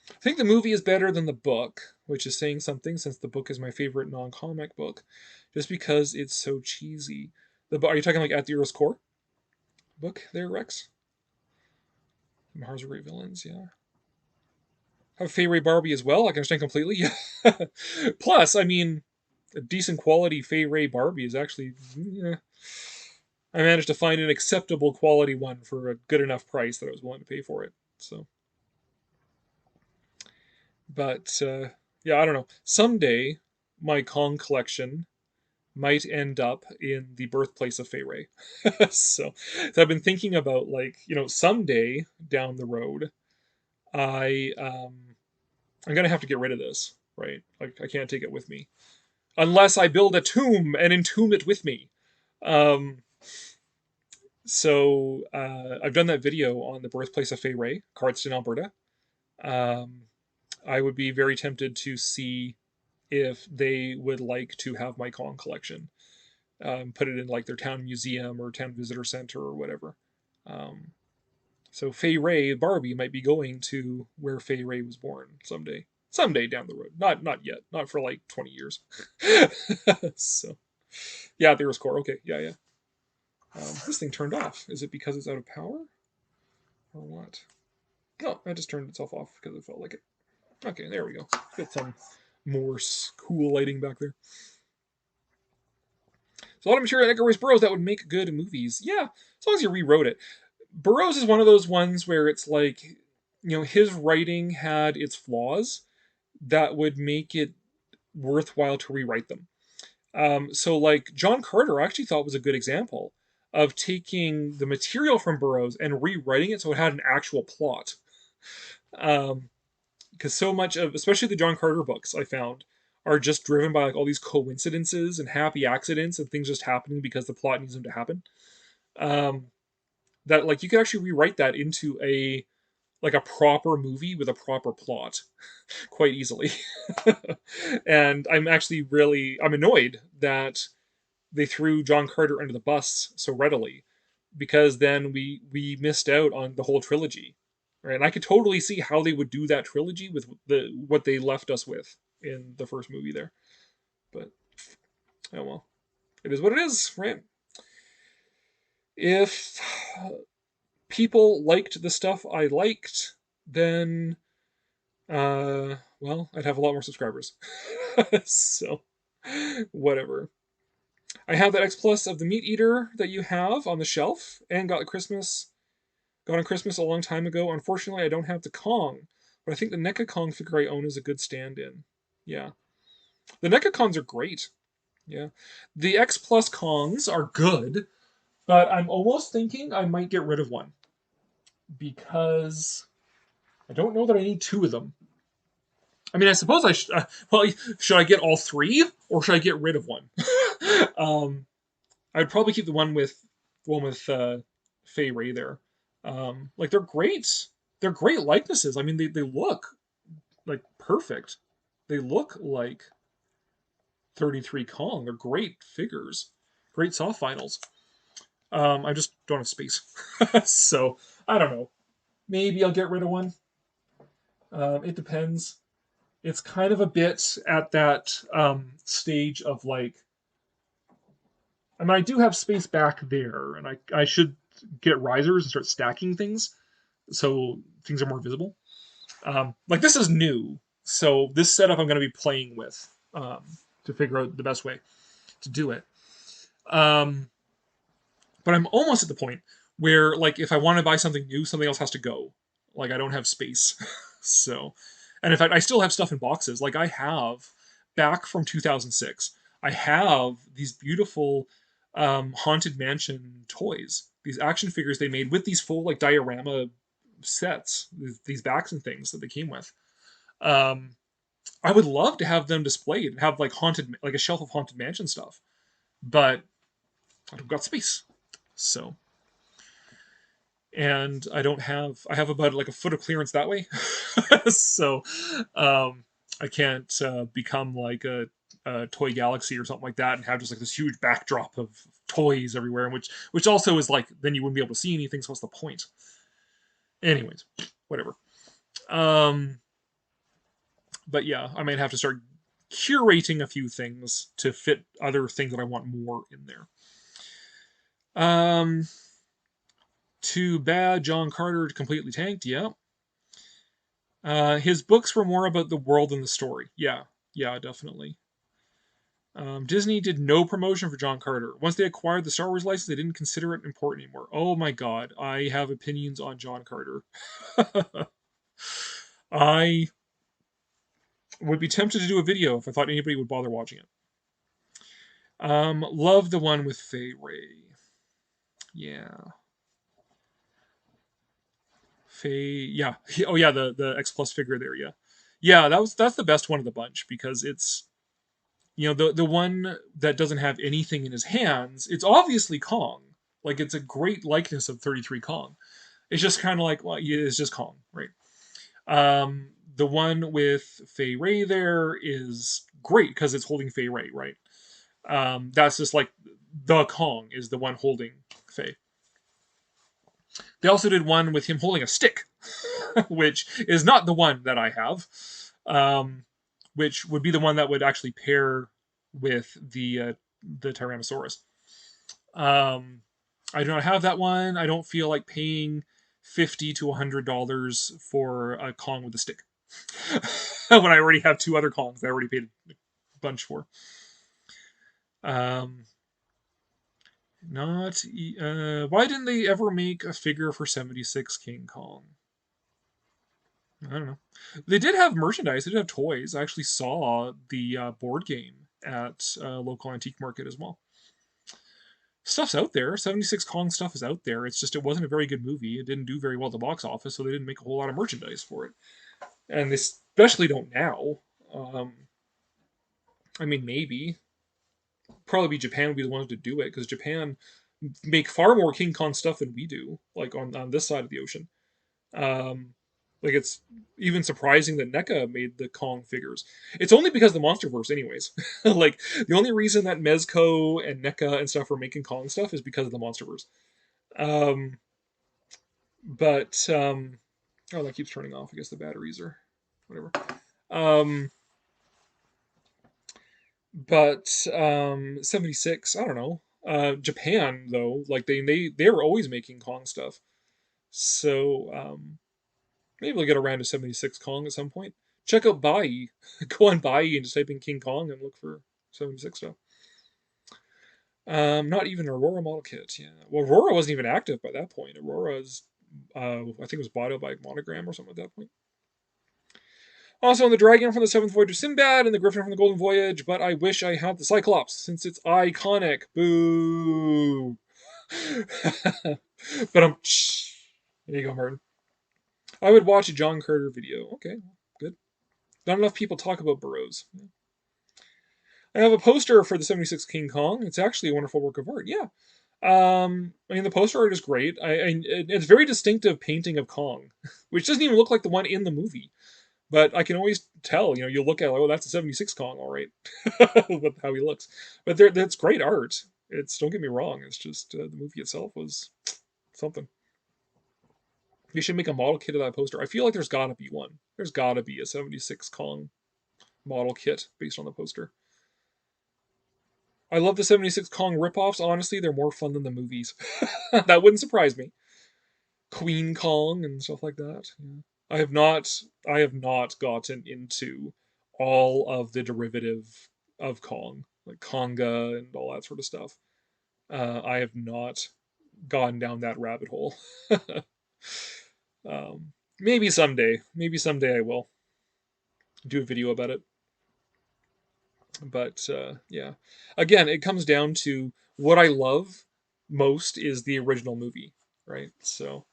I think the movie is better than the book, which is saying something since the book is my favorite non-comic book, just because it's so cheesy. Are you talking like At the Earth's Core book there, Rex? Mars are great villains, yeah. Have Fay Ray Barbie as well. I can understand completely. Yeah. Plus, I mean, a decent quality Fay Ray Barbie is actually. Yeah, I managed to find an acceptable quality one for a good enough price that I was willing to pay for it. So, but yeah, I don't know. Someday, my Kong collection might end up in the birthplace of Fay Ray. So I've been thinking about like someday down the road, I'm gonna have to get rid of this, right? Like I can't take it with me unless I build a tomb and entomb it with me. Um, so I've done that video on the birthplace of Fay Ray, Cardston, Alberta. Um, I would be very tempted to see if they would like to have my Kong collection. Put it in like their town museum or town visitor center or whatever. Um, so Fay Ray Barbie might be going to where Fay Ray was born someday. Someday down the road. Not yet. Not for like 20 years. So yeah, there was Core. Okay, yeah. This thing turned off. Is it because it's out of power? Or what? No, I just turned itself off because it felt like it. Okay, there we go. Get some more cool lighting back there. So a lot of material in Edgar Rice Burroughs that would make good movies. Yeah, as long as you rewrote it. Burroughs is one of those ones where it's like, his writing had its flaws that would make it worthwhile to rewrite them. So like John Carter, I actually thought was a good example of taking the material from Burroughs and rewriting it so it had an actual plot. Because so much of, especially the John Carter books, I found are just driven by like all these coincidences and happy accidents and things just happening because the plot needs them to happen. Um, that like you could actually rewrite that into a proper movie with a proper plot quite easily. And I'm annoyed that they threw John Carter under the bus so readily, because then we missed out on the whole trilogy. Right? And I could totally see how they would do that trilogy with what they left us with in the first movie there. But oh well. It is what it is, right? If people liked the stuff I liked, then well, I'd have a lot more subscribers. So whatever. I have that X Plus of the Meat Eater that you have on the shelf, and got on Christmas a long time ago. Unfortunately, I don't have the Kong, but I think the NECA Kong figure I own is a good stand-in. Yeah, the NECA Kongs are great. Yeah, the X Plus Kongs are good, but I'm almost thinking I might get rid of one because I don't know that I need two of them. I mean, I suppose I should. Well, should I get all three, or should I get rid of one? I'd probably keep the one with Fay Ray there. Like they're great. They're great likenesses. I mean, they look like perfect. They look like 33 Kong. They're great figures. Great soft vinyls. I just don't have space. So I don't know. Maybe I'll get rid of one. It depends. It's kind of a bit at that stage of like, I mean, I do have space back there, and I should get risers and start stacking things so things are more visible. Like this is new, so this setup I'm going to be playing with to figure out the best way to do it. But I'm almost at the point where, like, if I want to buy something new, something else has to go. Like, I don't have space. So, and in fact, I still have stuff in boxes. Like, I have, back from 2006, I have these beautiful Haunted Mansion toys. These action figures they made with these full, like, diorama sets, these backs and things that they came with. I would love to have them displayed and have, like, like a shelf of Haunted Mansion stuff. But I don't got space. So, and I have about like a foot of clearance that way. So I can't become like a Toy Galaxy or something like that and have just like this huge backdrop of toys everywhere, which also is like, then you wouldn't be able to see anything, so what's the point? Anyways, whatever. But yeah, I might have to start curating a few things to fit other things that I want more in there. Too bad John Carter completely tanked. Yeah. His books were more about the world than the story. Yeah, definitely. Disney did no promotion for John Carter. Once they acquired the Star Wars license, they didn't consider it important anymore. Oh my god, I have opinions on John Carter. I would be tempted to do a video if I thought anybody would bother watching it. Love the one with Fay Ray. Yeah. Yeah. Oh yeah, the X Plus figure there. Yeah. That's the best one of the bunch because it's, the one that doesn't have anything in his hands. It's obviously Kong. Like it's a great likeness of 33 Kong. It's just kind of like, well, yeah, it's just Kong, right? The one with Fay Ray there is great because it's holding Fay Ray, right? That's just like the Kong is the one holding Fay. They also did one with him holding a stick, which is not the one that I have, which would be the one that would actually pair with the Tyrannosaurus. I do not have that one. I don't feel like paying $50 to $100 for a Kong with a stick when I already have two other Kongs that I already paid a bunch for. Not. Why didn't they ever make a figure for 76 King Kong? I don't know. They did have merchandise. They did have toys. I actually saw the board game at a local antique market as well. Stuff's out there. 76 Kong stuff is out there. It's just it wasn't a very good movie. It didn't do very well at the box office, so they didn't make a whole lot of merchandise for it. And they especially don't now. I mean, maybe. Probably Japan would be the ones to do it, because Japan make far more King Kong stuff than we do, like on this side of the ocean. Um, like it's even surprising that NECA made the Kong figures. It's only because of the Monsterverse, anyways. Like the only reason that Mezco and NECA and stuff are making Kong stuff is because of the Monsterverse. Um, but oh, that keeps turning off. I guess the batteries are whatever. Um, but 76, I don't know. Japan though, like they were always making Kong stuff. So maybe we'll get around to 76 Kong at some point. Check out Bai. Go on Bai and just type in King Kong and look for 76 stuff. Not even Aurora model kit. Yeah. Well, Aurora wasn't even active by that point. Aurora's, I think it was bought out by Monogram or something at that point. Also, the Dragon from the Seventh Voyage of Sinbad and the Griffin from the Golden Voyage, but I wish I had the Cyclops since it's iconic. Boo. But there you go, Martin. I would watch a John Carter video. Okay, good. Not enough people talk about burrows. I have a poster for the 76 King Kong. It's actually a wonderful work of art. Yeah. I mean, the poster art is great. It's very distinctive painting of Kong, which doesn't even look like the one in the movie. But I can always tell, you look at it, oh, that's a 76 Kong, all right, with how he looks. But that's great art. Don't get me wrong, it's just the movie itself was something. You should make a model kit of that poster. I feel like there's gotta be one. There's gotta be a 76 Kong model kit based on the poster. I love the 76 Kong ripoffs. Honestly, they're more fun than the movies. That wouldn't surprise me. Queen Kong and stuff like that. Yeah. I have not gotten into all of the derivative of Kong, like Konga and all that sort of stuff. I have not gone down that rabbit hole. Maybe someday. Maybe someday I will do a video about it. But yeah, again, it comes down to what I love most is the original movie, right? So,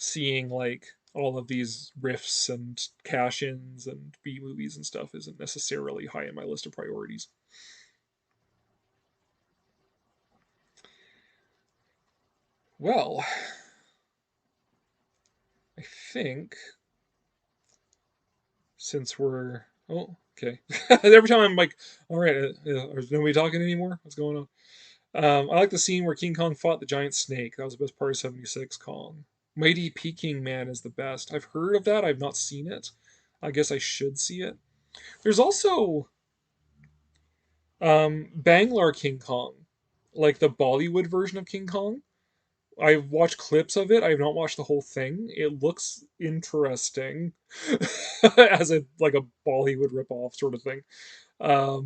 seeing like all of these riffs and cash-ins and B movies and stuff isn't necessarily high in my list of priorities. Well, I think since we're okay, every time I'm like, all right, is nobody talking anymore? What's going on? I like the scene where King Kong fought the giant snake. That was the best part of 76 Kong. Mighty Peking Man is the best. I've heard of that. I've not seen it. I guess I should see it. There's also Banglar King Kong, like the Bollywood version of King Kong. I've watched clips of it. I've not watched the whole thing. It looks interesting as a Bollywood ripoff sort of thing. I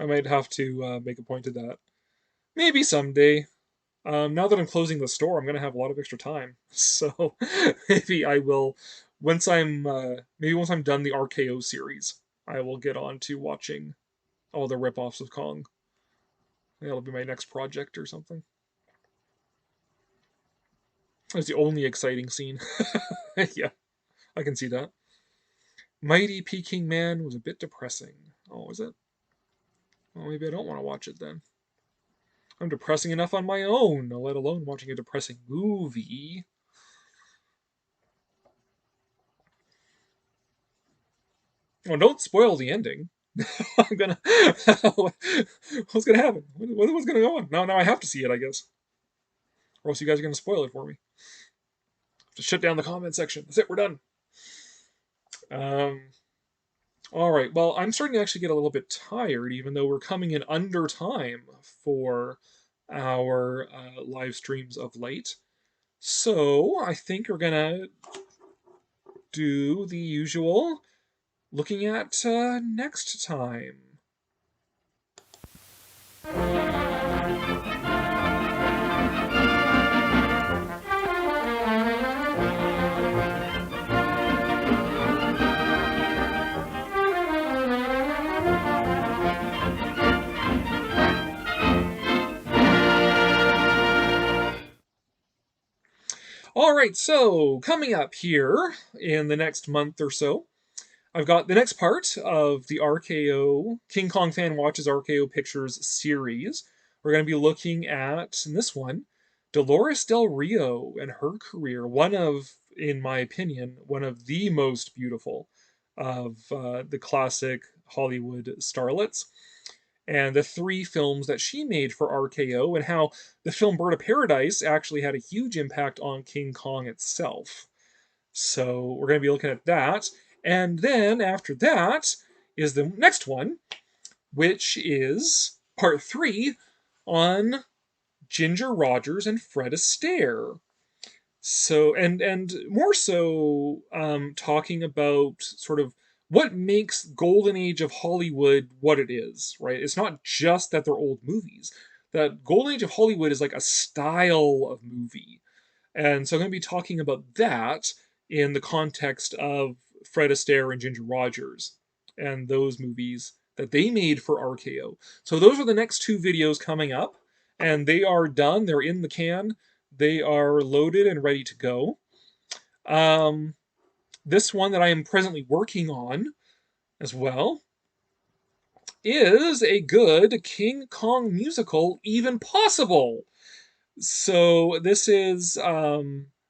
might have to make a point of that. Maybe someday. Now that I'm closing the store, I'm gonna have a lot of extra time, so maybe I will. Once I'm done the RKO series, I will get on to watching all the ripoffs of Kong. That'll be my next project or something. That's the only exciting scene. Yeah, I can see that. Mighty Peking Man was a bit depressing. Oh, is it? Well, maybe I don't want to watch it then. I'm depressing enough on my own, let alone watching a depressing movie. Oh, don't spoil the ending. I'm gonna. What's gonna happen? What's gonna go on? Now I have to see it, I guess. Or else you guys are gonna spoil it for me. Just shut down the comment section. That's it. We're done. All right. Well, I'm starting to actually get a little bit tired, even though we're coming in under time for our live streams of late. So I think we're gonna do the usual, looking at next time. All right, so coming up here in the next month or so, I've got the next part of the RKO King Kong Fan Watches RKO Pictures series. We're going to be looking at, in this one, Dolores Del Rio and her career. One of, in my opinion, one of the most beautiful of the classic Hollywood starlets. And the 3 films that she made for RKO, and how the film Bird of Paradise actually had a huge impact on King Kong itself. So we're going to be looking at that. And then after that is the next one, which is part 3 on Ginger Rogers and Fred Astaire. So, and more so talking about sort of what makes Golden Age of Hollywood what it is, right? It's not just that they're old movies. That Golden Age of Hollywood is like a style of movie. And so I'm going to be talking about that in the context of Fred Astaire and Ginger Rogers and those movies that they made for RKO. So those are the next 2 videos coming up, and they are done. They're in the can. They are loaded and ready to go. This one that I am presently working on as well is a good King Kong musical, even possible. So this is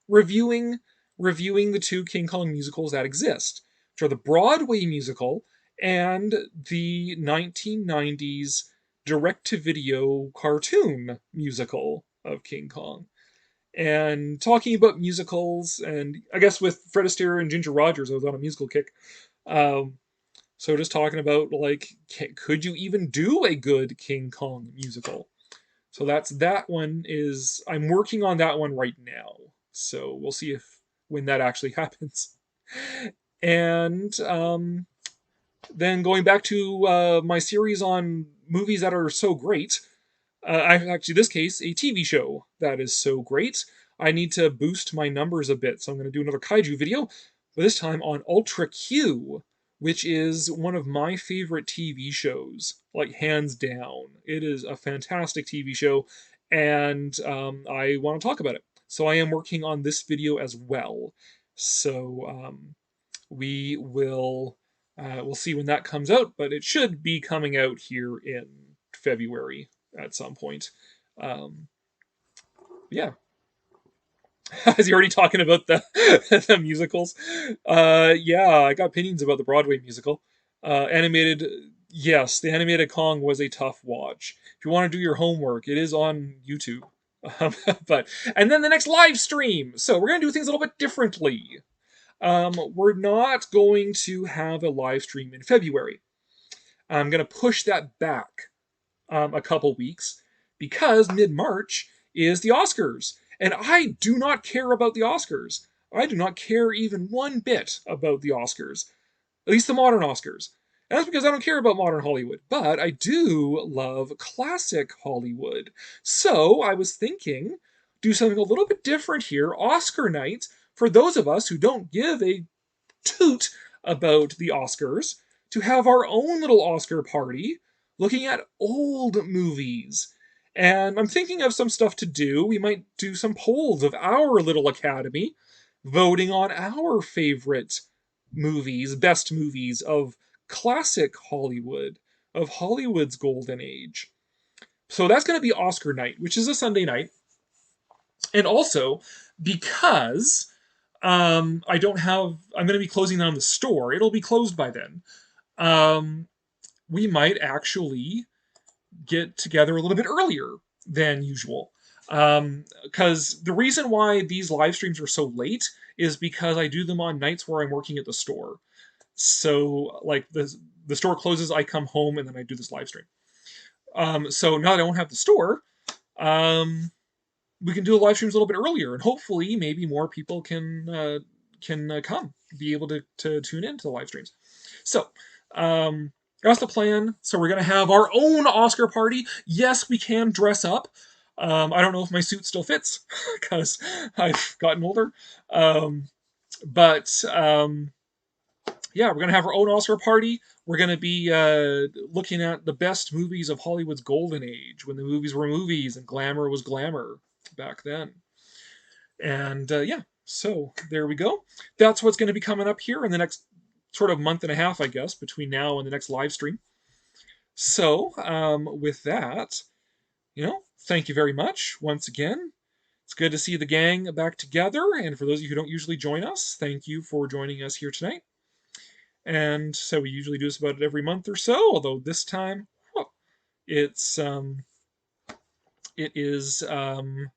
reviewing the 2 King Kong musicals that exist, which are the Broadway musical and the 1990s direct-to-video cartoon musical of King Kong. And talking about musicals, and I guess with Fred Astaire and Ginger Rogers, I was on a musical kick. So just talking about, like, could you even do a good King Kong musical? So that one is, I'm working on that one right now. So we'll see if when that actually happens. And then going back to my series on movies that are so great, I actually, this case, a TV show that is so great. I need to boost my numbers a bit, so I'm going to do another kaiju video, but this time on Ultra Q, which is one of my favorite TV shows, like hands down. It is a fantastic TV show, and I want to talk about it. So I am working on this video as well. So we will we'll see when that comes out, but it should be coming out here in February at some point. Yeah. Is he already talking about the the musicals? Yeah, I got opinions about the Broadway musical. Animated, yes, the animated Kong was a tough watch. If you want to do your homework, it is on YouTube. But and then the next live stream. So we're gonna do things a little bit differently. We're not going to have a live stream in February. I'm gonna push that back a couple weeks because mid-March is the Oscars. And I do not care about the Oscars. I do not care even one bit about the Oscars, at least the modern Oscars. And that's because I don't care about modern Hollywood, but I do love classic Hollywood. So I was thinking, do something a little bit different here, Oscar night, for those of us who don't give a toot about the Oscars, to have our own little Oscar party looking at old movies. And I'm thinking of some stuff to do. We might do some polls of our little academy, voting on our favorite movies, best movies of classic Hollywood, of Hollywood's golden age. So that's going to be Oscar night, which is a Sunday night. And also, because I don't have, I'm going to be closing down the store. It'll be closed by then. We might actually get together a little bit earlier than usual. Because the reason why these live streams are so late is because I do them on nights where I'm working at the store. So, like, the store closes, I come home, and then I do this live stream. So now that I don't have the store, we can do the live streams a little bit earlier, and hopefully maybe more people can come, be able to tune in to the live streams. So, that's the plan. So we're going to have our own Oscar party. Yes, we can dress up. I don't know if my suit still fits, because I've gotten older. But yeah, we're going to have our own Oscar party. We're going to be looking at the best movies of Hollywood's golden age, when the movies were movies and glamour was glamour back then. And yeah, so there we go. That's what's going to be coming up here in the next sort of month and a half, I guess, between now and the next live stream. So with that, thank you very much once again. It's good to see the gang back together. And for those of you who don't usually join us, thank you for joining us here tonight. And so we usually do this about every month or so, although this time it is going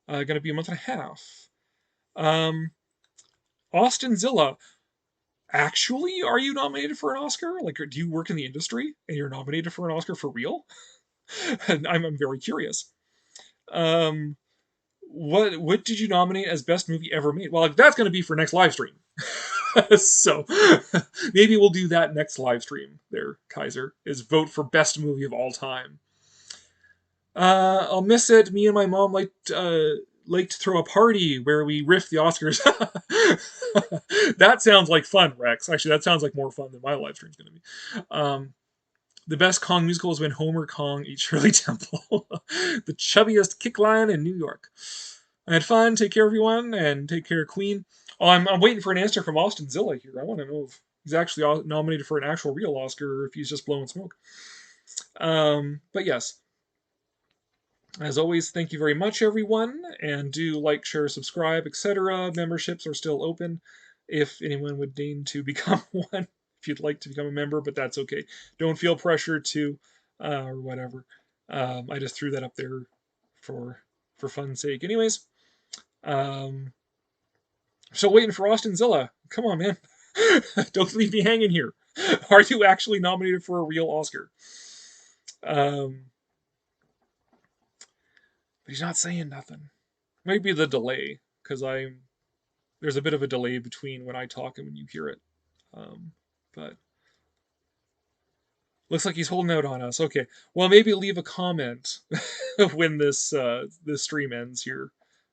to be a month and a half. Austin Zilla, actually, are you nominated for an Oscar? Like, do you work in the industry and you're nominated for an Oscar for real? I'm very curious. What did you nominate as best movie ever made? Well, that's going to be for next live stream. So maybe we'll do that next live stream. There, Kaiser, is vote for best movie of all time. I'll miss it. Me and my mom like to throw a party where we riff the Oscars. That sounds like fun, Rex. Actually, that sounds like more fun than my live stream's going to be. The best Kong musical is when Homer Kong eats Shirley Temple. The chubbiest kick line in New York. I had fun. Take care, everyone, and take care, Queen. Oh, I'm waiting for an answer from Austin Zilla here. I want to know if he's actually nominated for an actual real Oscar or if he's just blowing smoke. But yes. As always, thank you very much, everyone, and do like, share, subscribe, etc. Memberships are still open if anyone would deign to become one, if you'd like to become a member, but that's okay. Don't feel pressure to, or whatever. I just threw that up there for fun's sake. Anyways, still waiting for Austin Zilla. Come on, man. Don't leave me hanging here. Are you actually nominated for a real Oscar? But he's not saying nothing. Maybe the delay, because there's a bit of a delay between when I talk and when you hear it. But looks like he's holding out on us. Okay, well, maybe leave a comment when this stream ends here,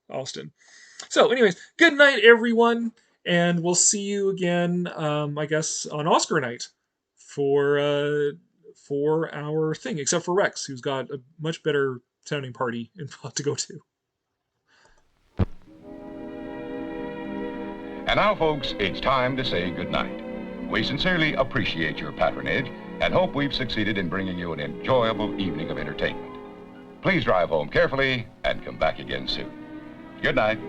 Austin. So, anyways, good night, everyone, and we'll see you again, I guess, on Oscar night for our thing, except for Rex, who's got a much better sounding party to go to.
And now, folks, it's time to say goodnight. We sincerely appreciate your patronage and hope we've succeeded in bringing you an enjoyable evening of entertainment. Please drive home carefully and come back again soon. Good night.